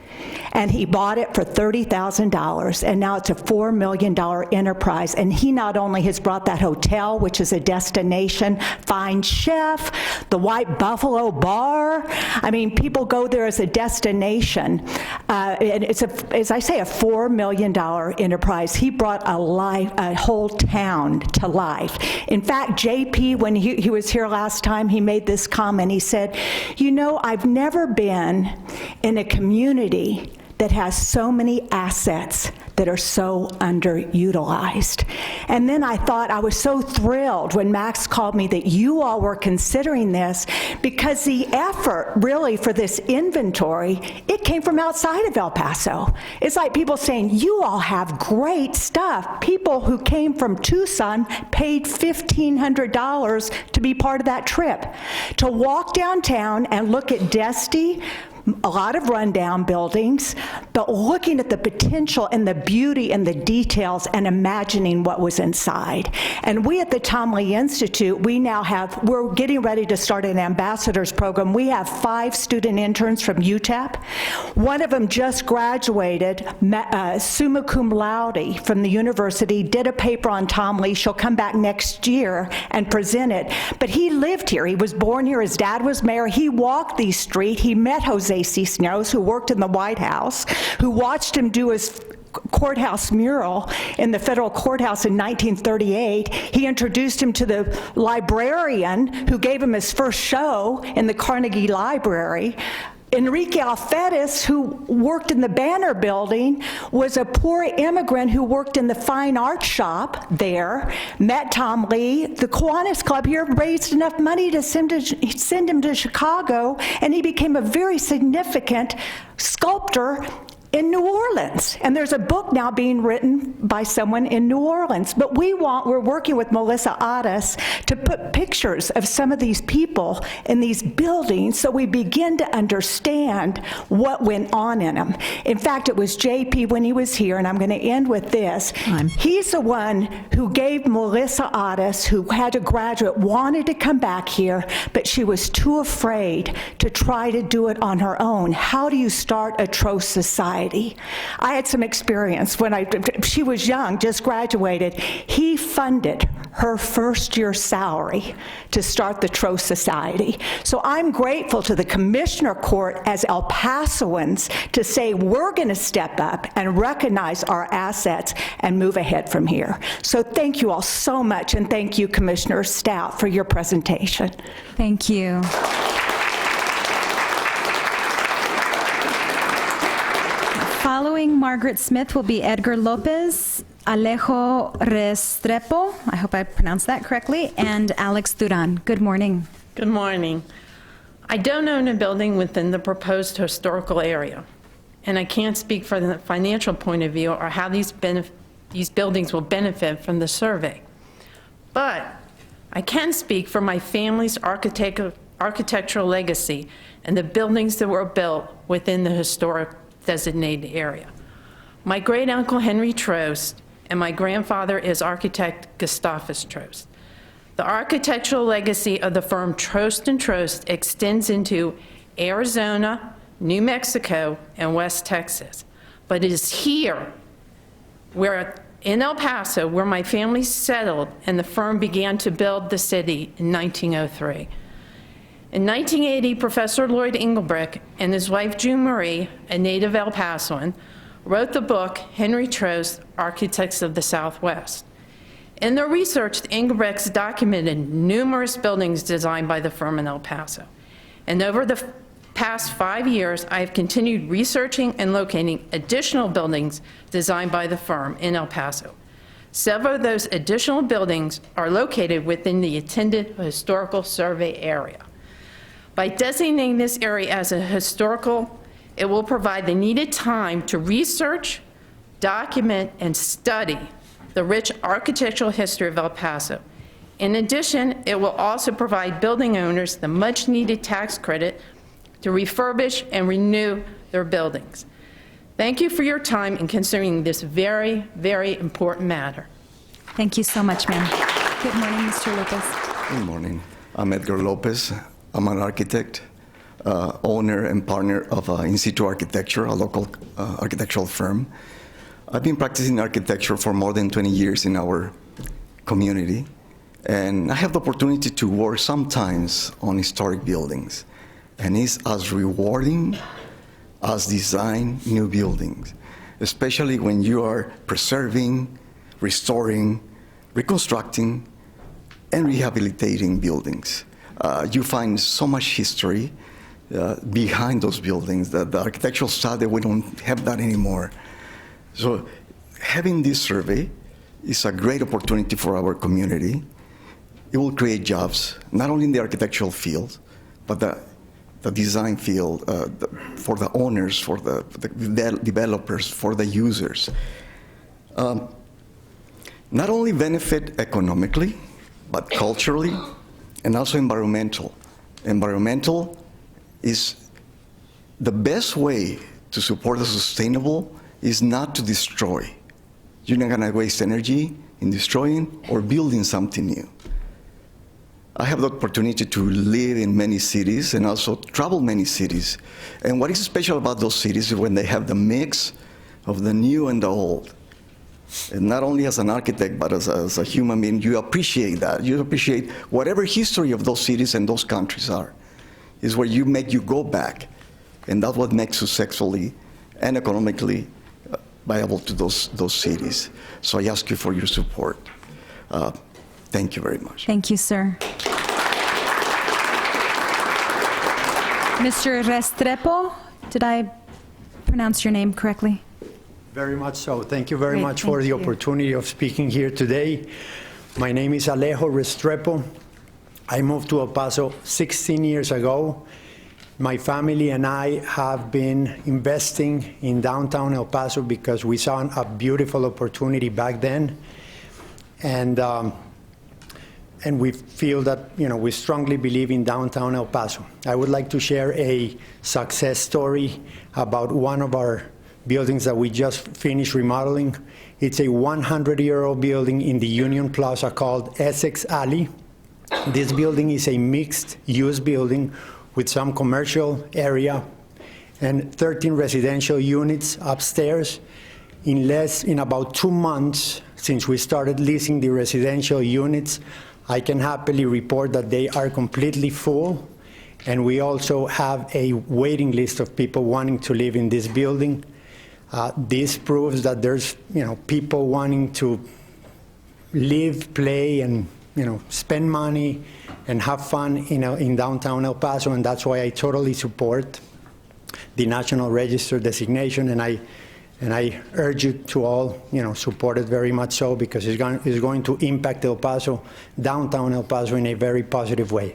And he bought it for $30,000, and now it's a $4 million enterprise. And he not only has brought that hotel, which is a destination, fine chef, the White Buffalo Bar. I mean, people go there as a destination. And it's, as I say, a $4 million enterprise. He brought a whole town to life. In fact, JP, when he was here last time, he made this comment. He said, you know, I've never been in a community that has so many assets that are so underutilized. And then I thought, I was so thrilled when Max called me that you all were considering this, because the effort really for this inventory, it came from outside of El Paso. It's like people saying, you all have great stuff. People who came from Tucson paid $1,500 to be part of that trip. To walk downtown and look at Dusty, a lot of rundown buildings, but looking at the potential and the beauty and the details and imagining what was inside. And we at the Tom Lee Institute, we're getting ready to start an ambassadors program. We have 5 student interns from UTEP. One of them just graduated, summa cum laude from the university, did a paper on Tom Lee. She'll come back next year and present it. But he lived here. He was born here. His dad was mayor. He walked these streets. He met Jose Cisneros, who worked in the White House, who watched him do his courthouse mural in the federal courthouse in 1938. He introduced him to the librarian who gave him his first show in the Carnegie Library. Enrique Alferez, who worked in the Banner Building, was a poor immigrant who worked in the fine art shop there, met Tom Lee. The Kiwanis Club here raised enough money to send him to Chicago, and he became a very significant sculptor in New Orleans. And there's a book now being written by someone in New Orleans. But we're working with Melissa Adas to put pictures of some of these people in these buildings so we begin to understand what went on in them. In fact, it was JP when he was here, and I'm going to end with this. He's the one who gave Melissa Adas, who had to graduate, wanted to come back here, but she was too afraid to try to do it on her own. How do you start a Trost Society? I had some experience when she was young, just graduated. He funded her first year salary to start the Trost Society. So I'm grateful to the Commissioner Court as El Pasoans to say we're going to step up and recognize our assets and move ahead from here. So thank you all so much, and thank you, Commissioner Stout, for your presentation. Thank you. Following Margaret Smith will be Edgar Lopez, Alejo Restrepo, I hope I pronounced that correctly, and Alex Duran. Good morning. Good morning. I don't own a building within the proposed historical area, and I can't speak from the financial point of view or how these buildings will benefit from the survey. But I can speak for my family's architectural legacy and the buildings that were built within the historic designated area. My great-uncle Henry Trost and my grandfather is architect Gustavus Trost. The architectural legacy of the firm Trost & Trost extends into Arizona, New Mexico, and West Texas. But it is here, in El Paso, where my family settled and the firm began to build the city in 1903. In 1980, Professor Lloyd Engelbrecht and his wife June Marie, a native El Pasoan, wrote the book Henry Trost, Architects of the Southwest. In their research, the Engelbrechts documented numerous buildings designed by the firm in El Paso. And over the past 5 years, I have continued researching and locating additional buildings designed by the firm in El Paso. Several of those additional buildings are located within the intended historical survey area. By designating this area as a historical, it will provide the needed time to research, document, and study the rich architectural history of El Paso. In addition, it will also provide building owners the much-needed tax credit to refurbish and renew their buildings. Thank you for your time in considering this very, very important matter. Thank you so much, ma'am. Good morning, Mr. Lopez. Good morning. I'm Edgar Lopez. I'm an architect, owner and partner of In Situ Architecture, a local architectural firm. I've been practicing architecture for more than 20 years in our community, and I have the opportunity to work sometimes on historic buildings, and it's as rewarding as design new buildings, especially when you are preserving, restoring, reconstructing, and rehabilitating buildings. You find so much history behind those buildings that the architectural style that we don't have that anymore. So having this survey is a great opportunity for our community. It will create jobs, not only in the architectural field, but the design field for the owners, for the developers, for the users. Not only benefit economically, but culturally, and also environmental. Environmental is the best way to support the sustainable is not to destroy. You're not gonna waste energy in destroying or building something new. I have the opportunity to live in many cities and also travel many cities. And what is special about those cities is when they have the mix of the new and the old. And not only as an architect, but as a human being, you appreciate that. You appreciate whatever history of those cities and those countries are, is where you go back. And that's what makes you sexually and economically viable to those cities. So I ask you for your support. Thank you very much. Thank you, sir. Mr. Restrepo, did I pronounce your name correctly? Very much so. Thank you very Great, much for thank the you. opportunity of speaking here today. My name is Alejo Restrepo. I moved to El Paso 16 years ago. My family and I have been investing in downtown El Paso because we saw a beautiful opportunity back then. And we feel that, we strongly believe in downtown El Paso. I would like to share a success story about one of our buildings that we just finished remodeling. It's a 100-year-old building in the Union Plaza called Essex Alley. This building is a mixed-use building with some commercial area and 13 residential units upstairs. In about 2 months since we started leasing the residential units, I can happily report that they are completely full, and we also have a waiting list of people wanting to live in this building. This proves that there's, people wanting to live, play, and, spend money and have fun, in downtown El Paso, and that's why I totally support the National Register designation, and I urge you to all, support it very much so, because it's going to impact El Paso, downtown El Paso, in a very positive way.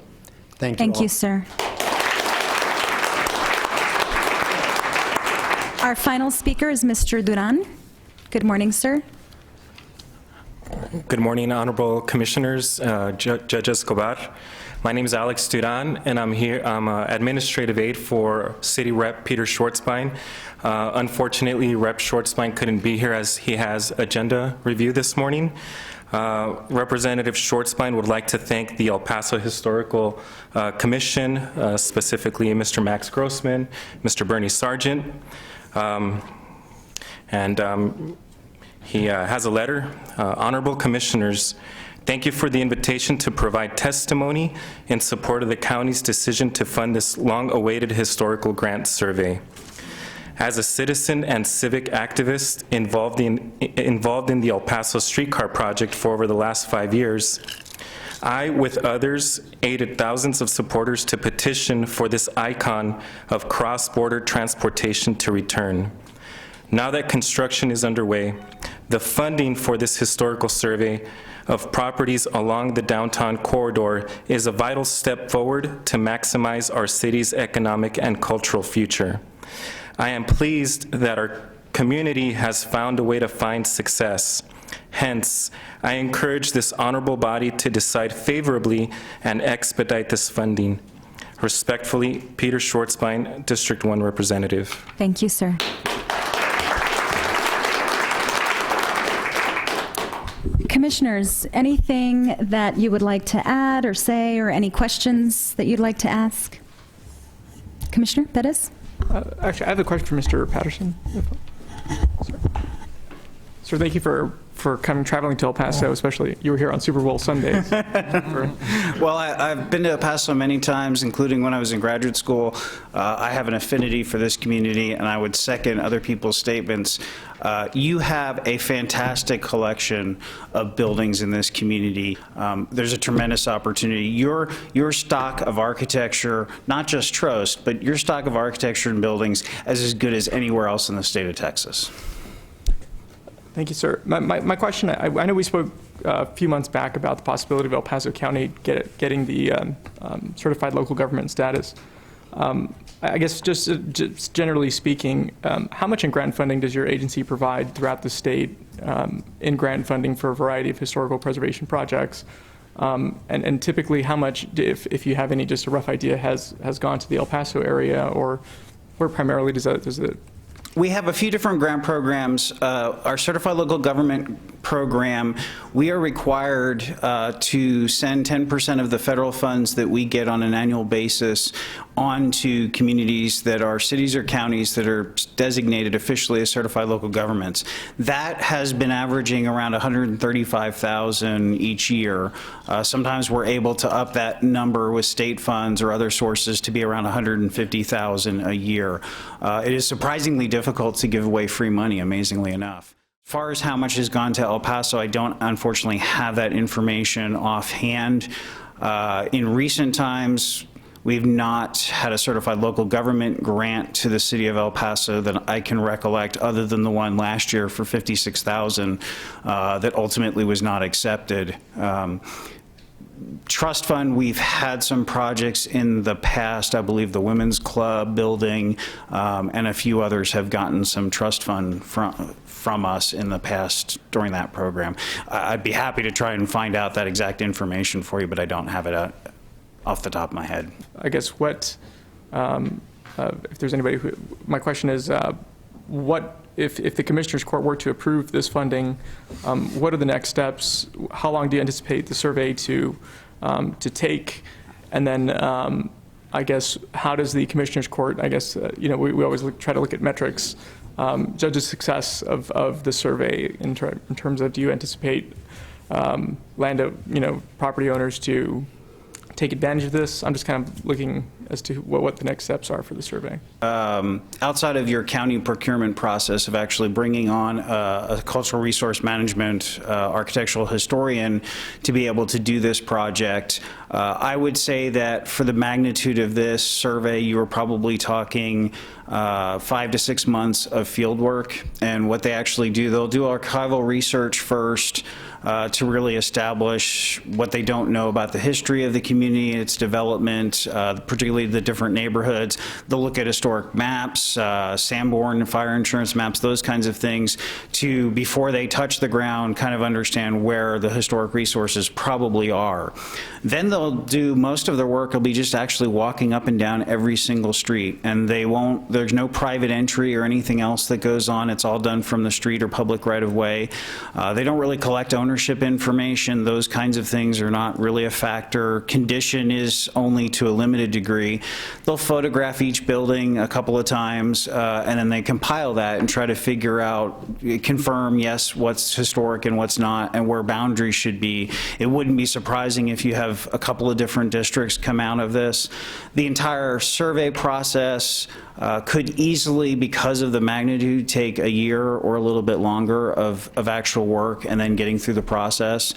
Thank you. Thank you, sir. Our final speaker is Mr. Duran. Good morning, sir. Good morning, Honorable Commissioners, Judge Escobar. My name is Alex Duran, and I'm here. I'm an administrative aide for City Rep Peter Schwartzbein. Unfortunately, Rep Schwartzbein couldn't be here as he has agenda review this morning. Representative Schwartzbein would like to thank the El Paso Historical Commission, specifically Mr. Max Grossman, Mr. Bernie Sargent, he has a letter. Honorable Commissioners, thank you for the invitation to provide testimony in support of the county's decision to fund this long-awaited historical grant survey. As a citizen and civic activist involved in the El Paso streetcar project for over the last 5 years, I, with others, aided thousands of supporters to petition for this icon of cross-border transportation to return. Now that construction is underway, the funding for this historical survey of properties along the downtown corridor is a vital step forward to maximize our city's economic and cultural future. I am pleased that our community has found a way to find success. Hence, I encourage this honorable body to decide favorably and expedite this funding. Respectfully, Peter Schwartzbein, District 1 Representative. Thank you, sir. Commissioners, anything that you would like to add or say, or any questions that you'd like to ask? Commissioner Pettis? Actually, I have a question for Mr. Patterson. Sir, thank you for traveling to El Paso, especially you were here on Super Bowl Sundays. Well, I've been to El Paso many times, including when I was in graduate school. I have an affinity for this community, and I would second other people's statements. You have a fantastic collection of buildings in this community. There's a tremendous opportunity. Your stock of architecture, not just Trost, but your stock of architecture and buildings is as good as anywhere else in the state of Texas. Thank you, sir. My question, I know we spoke a few months back about the possibility of El Paso County getting the certified local government status. I guess just generally speaking, how much in grant funding does your agency provide throughout the state in grant funding for a variety of historical preservation projects? And typically how much, if you have any, just a rough idea, has gone to the El Paso area, or where primarily does it? We have a few different grant programs. Our Certified Local Government program, we are required to send 10% of the federal funds that we get on an annual basis onto communities that are cities or counties that are designated officially as certified local governments. That has been averaging around $135,000 each year. Sometimes we're able to up that number with state funds or other sources to be around $150,000 a year. It is surprisingly difficult to give away free money, amazingly enough. As far as how much has gone to El Paso, I don't unfortunately have that information offhand. In recent times, We've not had a certified local government grant to the city of El Paso that I can recollect, other than the one last year for $56,000 that ultimately was not accepted. Trust fund, we've had some projects in the past. I believe the Women's Club building and a few others have gotten some trust fund from us in the past during that program. I'd be happy to try and find out that exact information for you, but I don't have it off the top of my head. I guess what, if there's anybody who, my question is, what, if the Commissioners Court were to approve this funding, what are the next steps? How long do you anticipate the survey to take? And then, I guess, how does the Commissioners Court, I guess, we always try to look at metrics, judge the success of the survey in terms of, do you anticipate property owners to take advantage of this? I'm just kind of looking as to what the next steps are for the survey. Outside of your county procurement process of actually bringing on a cultural resource management architectural historian to be able to do this project, I would say that for the magnitude of this survey, you were probably talking 5 to 6 months of field work. And what they actually do, they'll do archival research first to really establish what they don't know about the history of the community, its development, particularly the different neighborhoods. They'll look at historic maps, Sanborn fire insurance maps, those kinds of things, to, before they touch the ground, kind of understand where the historic resources probably are. Then they'll do, most of their work will be just actually walking up and down every single street, and they won't, there's no private entry or anything else that goes on. It's all done from the street or public right of way. They don't really collect ownership information. Those kinds of things are not really a factor. Condition is only to a limited degree. They'll photograph each building a couple of times, and then they compile that and try to figure out, confirm, yes, what's historic and what's not, and where boundaries should be. It wouldn't be surprising if you have a couple of different districts come out of this. The entire survey process could easily, because of the magnitude, take a year or a little bit longer of actual work and then getting through the process.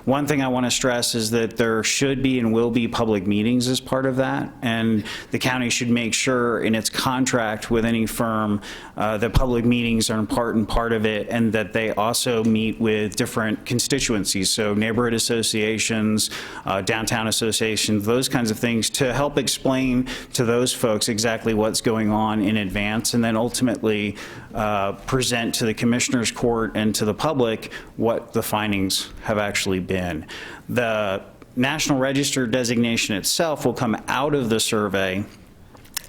One thing I want to stress is that there should be and will be public meetings as part of that, and the county should make sure in its contract with any firm that public meetings are part of it, and that they also meet with different constituencies, so neighborhood associations, downtown associations, those kinds of things, to help explain to those folks exactly what's going on in advance, and then ultimately present to the Commissioners Court and to the public what the findings have actually been. The National Register designation itself will come out of the survey,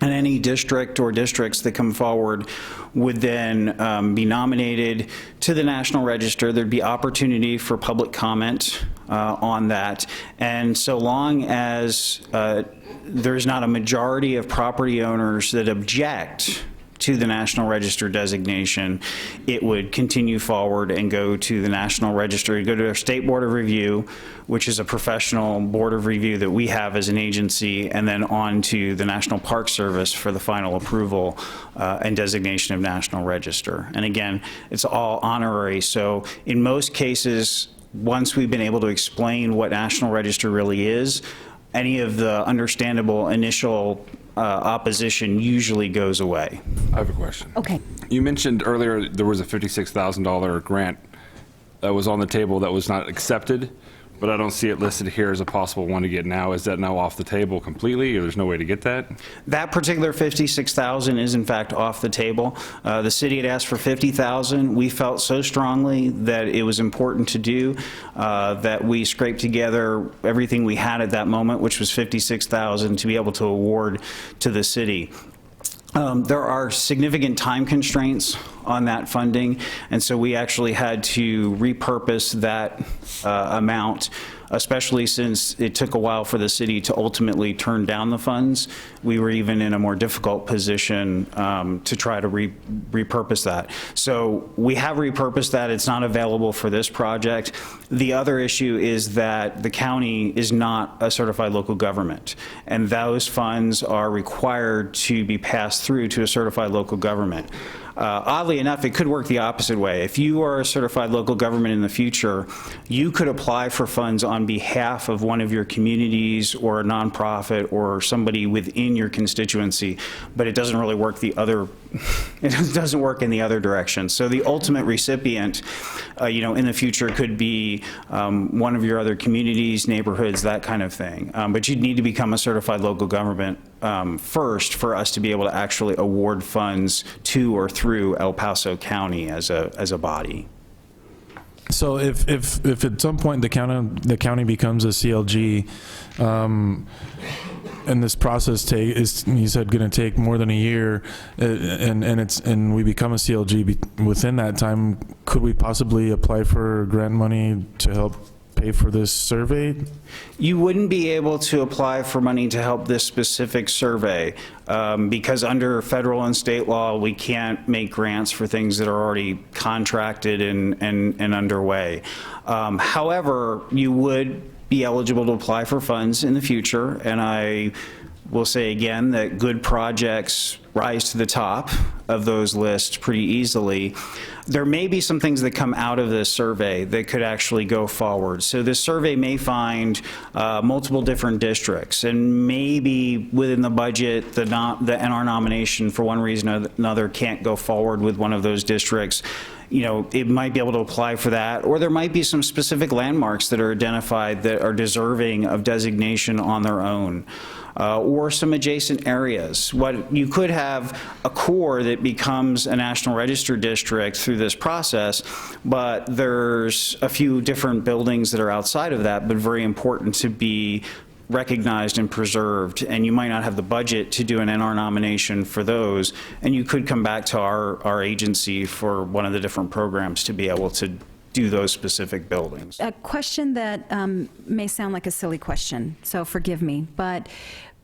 and any district or districts that come forward would then be nominated to the National Register. There'd be opportunity for public comment on that. And so long as there's not a majority of property owners that object to the National Register designation, it would continue forward and go to the National Register, go to our State Board of Review, which is a professional board of review that we have as an agency, and then on to the National Park Service for the final approval and designation of National Register. And again, it's all honorary, so in most cases, once we've been able to explain what National Register really is, any of the understandable initial opposition usually goes away. I have a question. Okay. You mentioned earlier there was a $56,000 grant that was on the table that was not accepted, but I don't see it listed here as a possible one to get now. Is that now off the table completely, or there's no way to get that? That particular $56,000 is in fact off the table. The city had asked for $50,000. We felt so strongly that it was important to do that we scraped together everything we had at that moment, which was $56,000, to be able to award to the city. There are significant time constraints on that funding, and so we actually had to repurpose that amount, especially since it took a while for the city to ultimately turn down the funds. We were even in a more difficult position to try to repurpose that. So we have repurposed that. It's not available for this project. The other issue is that the county is not a certified local government, and those funds are required to be passed through to a certified local government. Oddly enough, it could work the opposite way. If you are a certified local government in the future, you could apply for funds on on behalf of one of your communities or a nonprofit or somebody within your constituency, but it doesn't really work it doesn't work in the other direction. So the ultimate recipient, in the future could be one of your other communities, neighborhoods, that kind of thing. But you'd need to become a certified local government first for us to be able to actually award funds to or through El Paso County as a body. So if at some point the county becomes a CLG, and this process is, you said, going to take more than a year, and we become a CLG within that time, could we possibly apply for grant money to help pay for this survey? You wouldn't be able to apply for money to help this specific survey because under federal and state law, we can't make grants for things that are already contracted and underway. However, you would be eligible to apply for funds in the future, and I will say again that good projects rise to the top of those lists pretty easily. There may be some things that come out of this survey that could actually go forward. So this survey may find multiple different districts, and maybe within the budget, the NR nomination for one reason or another can't go forward with one of those districts. It might be able to apply for that, or there might be some specific landmarks that are identified that are deserving of designation on their own. Or some adjacent areas. You could have a core that becomes a National Register district through this process, but there's a few different buildings that are outside of that, but very important to be recognized and preserved, and you might not have the budget to do an NR nomination for those, and you could come back to our agency for one of the different programs to be able to do those specific buildings. A question that may sound like a silly question, so forgive me, but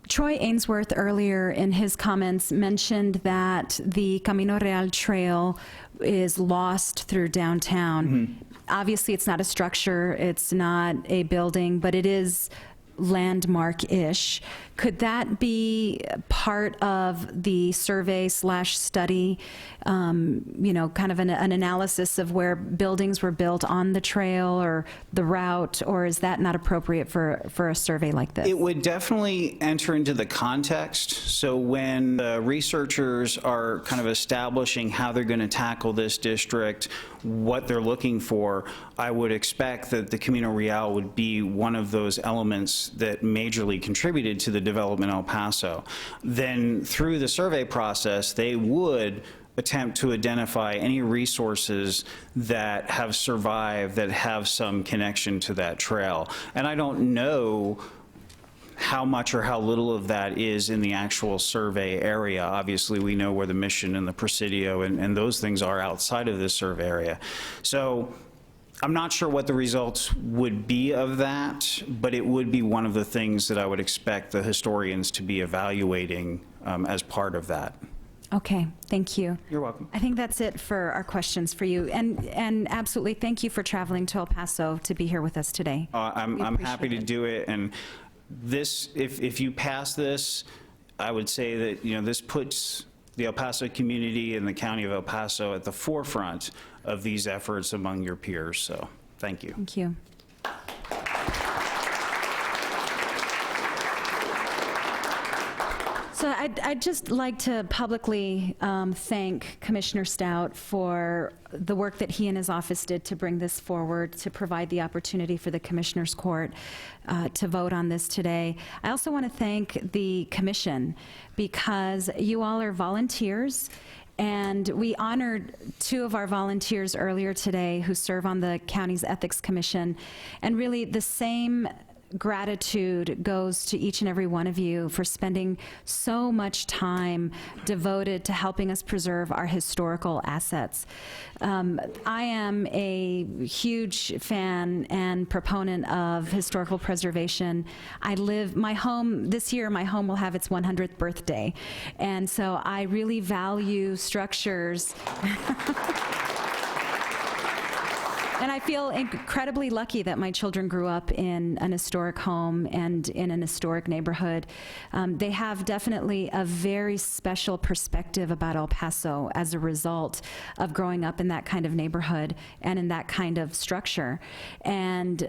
Troy Ainsworth earlier in his comments mentioned that the Camino Real Trail is lost through downtown. Mm-hmm. Obviously, it's not a structure, it's not a building, but it is landmark-ish. Could that be part of the survey/study, kind of an analysis of where buildings were built on the trail or the route, or is that not appropriate for a survey like this? It would definitely enter into the context. So when the researchers are kind of establishing how they're going to tackle this district, what they're looking for, I would expect that the Camino Real would be one of those elements that majorly contributed to the development of El Paso. Then through the survey process, they would attempt to identify any resources that have survived, that have some connection to that trail. And I don't know how much or how little of that is in the actual survey area. Obviously, we know where the Mission and the Presidio and those things are outside of the survey area. So I'm not sure what the results would be of that, but it would be one of the things that I would expect the historians to be evaluating as part of that. Okay, thank you. You're welcome. I think that's it for our questions for you. And absolutely, thank you for traveling to El Paso to be here with us today. I'm happy to do it. And this, if you pass this, I would say that, this puts the El Paso community and the County of El Paso at the forefront of these efforts among your peers. So, thank you. Thank you. So I'd just like to publicly thank Commissioner Stout for the work that he and his office did to bring this forward, to provide the opportunity for the Commissioners Court to vote on this today. I also want to thank the Commission because you all are volunteers, and we honored 2 of our volunteers earlier today who serve on the county's Ethics Commission, and really the same gratitude goes to each and every one of you for spending so much time devoted to helping us preserve our historical assets. I am a huge fan and proponent of historical preservation. This year my home will have its 100th birthday, and so I really value structures And I feel incredibly lucky that my children grew up in an historic home and in an historic neighborhood. They have definitely a very special perspective about El Paso as a result of growing up in that kind of neighborhood and in that kind of structure. And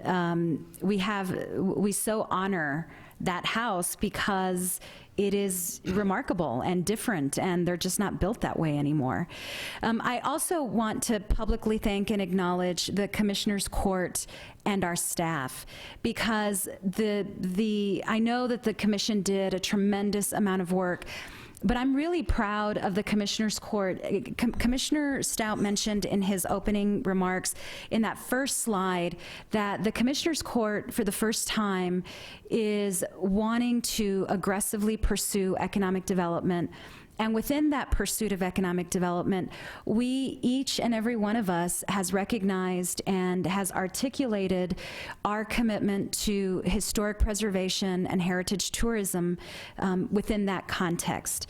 we so honor that house because it is remarkable and different, and they're just not built that way anymore. I also want to publicly thank and acknowledge the Commissioners Court and our staff, because I know that the Commission did a tremendous amount of work. But I'm really proud of the Commissioners Court. Commissioner Stout mentioned in his opening remarks in that first slide that the Commissioners Court, for the first time, is wanting to aggressively pursue economic development. And within that pursuit of economic development, each and every one of us has recognized and has articulated our commitment to historic preservation and heritage tourism within that context.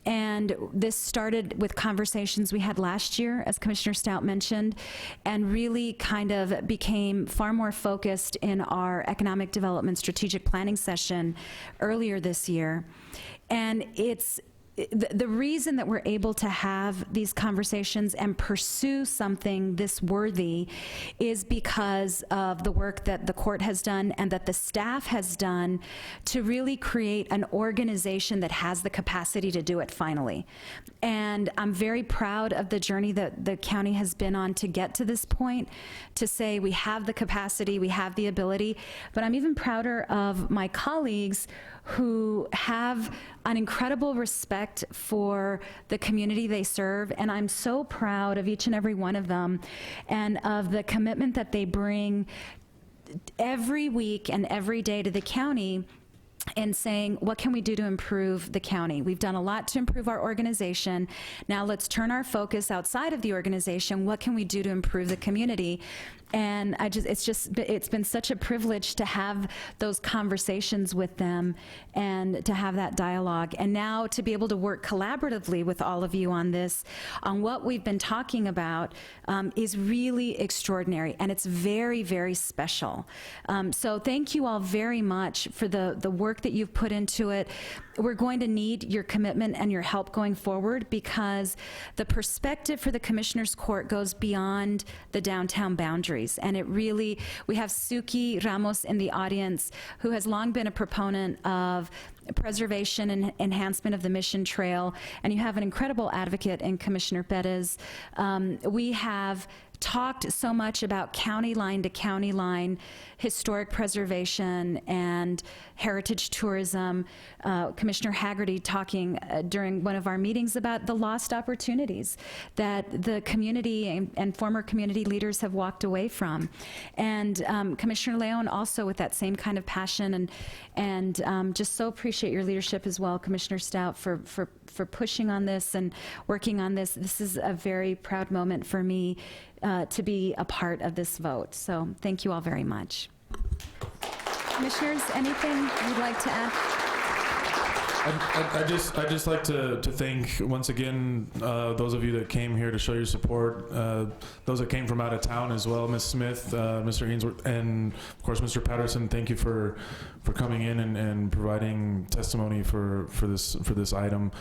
And this started with conversations we had last year, as Commissioner Stout mentioned, and really kind of became far more focused in our economic development strategic planning session earlier this year. And the reason that we're able to have these conversations and pursue something this worthy is because of the work that the court has done and that the staff has done to really create an organization that has the capacity to do it finally. And I'm very proud of the journey that the county has been on to get to this point, to say we have the capacity, we have the ability, but I'm even prouder of my colleagues who have an incredible respect for the community they serve, and I'm so proud of each and every one of them and of the commitment that they bring every week and every day to the county and saying, what can we do to improve the county? We've done a lot to improve our organization. Now let's turn our focus outside of the organization. What can we do to improve the community? And it's been such a privilege to have those conversations with them and to have that dialogue. And now to be able to work collaboratively with all of you on this, on what we've been talking about, is really extraordinary. And it's very, very special. So thank you all very much for the work that you've put into it. We're going to need your commitment and your help going forward, because the perspective for the Commissioners Court goes beyond the downtown boundaries. And we have Suki Ramos in the audience, who has long been a proponent of preservation and enhancement of the Mission Trail, and you have an incredible advocate in Commissioner Perez. We have talked so much about county line to county line historic preservation and heritage tourism. Commissioner Haggerty talking during one of our meetings about the lost opportunities that the community and former community leaders have walked away from. And Commissioner Leon also with that same kind of passion, and just so appreciate your leadership as well, Commissioner Stout, for pushing on this and working on this. This is a very proud moment for me to be a part of this vote. So thank you all very much. Commissioners, anything you'd like to add? I'd just like to thank once again those of you that came here to show your support, those that came from out of town as well, Ms. Smith, Mr. Ainsworth, and of course Mr. Patterson. Thank you for coming in and providing testimony for this item.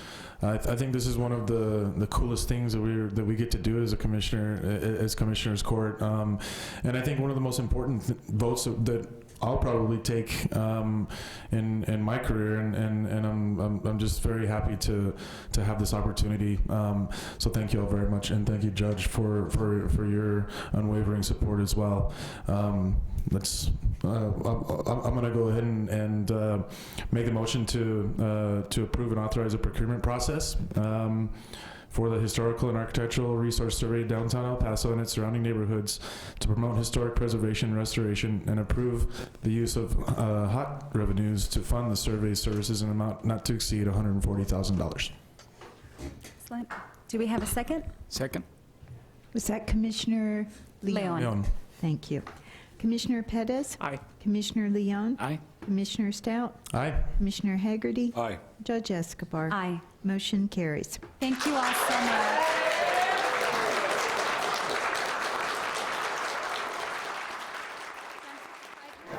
I think this is one of the coolest things that we get to do as a commissioner, as Commissioners Court, and I think one of the most important votes that I'll probably take in my career, and I'm just very happy to have this opportunity. So thank you all very much, and thank you, Judge, for your unwavering support as well. I'm going to go ahead and make a motion to approve and authorize a procurement process for the Historical and Architectural Resource Survey downtown El Paso and its surrounding neighborhoods to promote historic preservation and restoration, and approve the use of HOT revenues to fund the survey services in an amount not to exceed $140,000. Excellent. Do we have a second? Second. Was that Commissioner Leon? Thank you. Commissioner Perez? Aye. Commissioner Leon? Aye. Commissioner Stout? Aye. Commissioner Haggerty? Aye. Judge Escobar? Aye. Motion carries. Thank you all so much.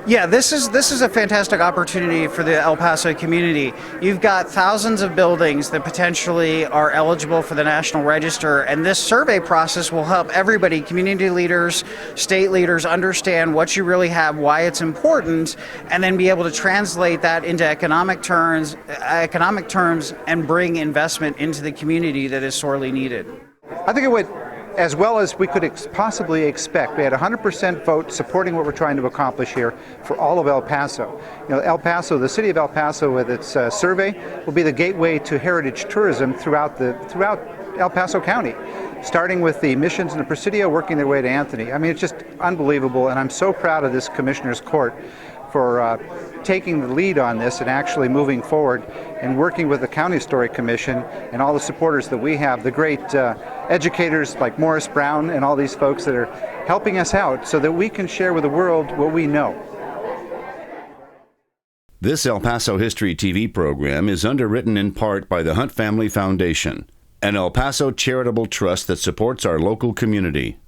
Yeah, this is a fantastic opportunity for the El Paso community. You've got thousands of buildings that potentially are eligible for the National Register, and this survey process will help everybody, community leaders, state leaders, understand what you really have, why it's important, and then be able to translate that into economic terms, and bring investment into the community that is sorely needed. I think it would, as well as we could possibly expect. We had 100% vote supporting what we're trying to accomplish here for all of El Paso. You know, El Paso, the city of El Paso with its survey will be the gateway to heritage tourism throughout El Paso County, starting with the Missions and the Presidio, working their way to Anthony. I mean, it's just unbelievable, and I'm so proud of this Commissioner's Court for taking the lead on this and actually moving forward and working with the County Historic Commission and all the supporters that we have, the great educators like Morris Brown and all these folks that are helping us out so that we can share with the world what we know. This El Paso History TV program is underwritten in part by the Hunt Family Foundation, an El Paso charitable trust that supports our local community.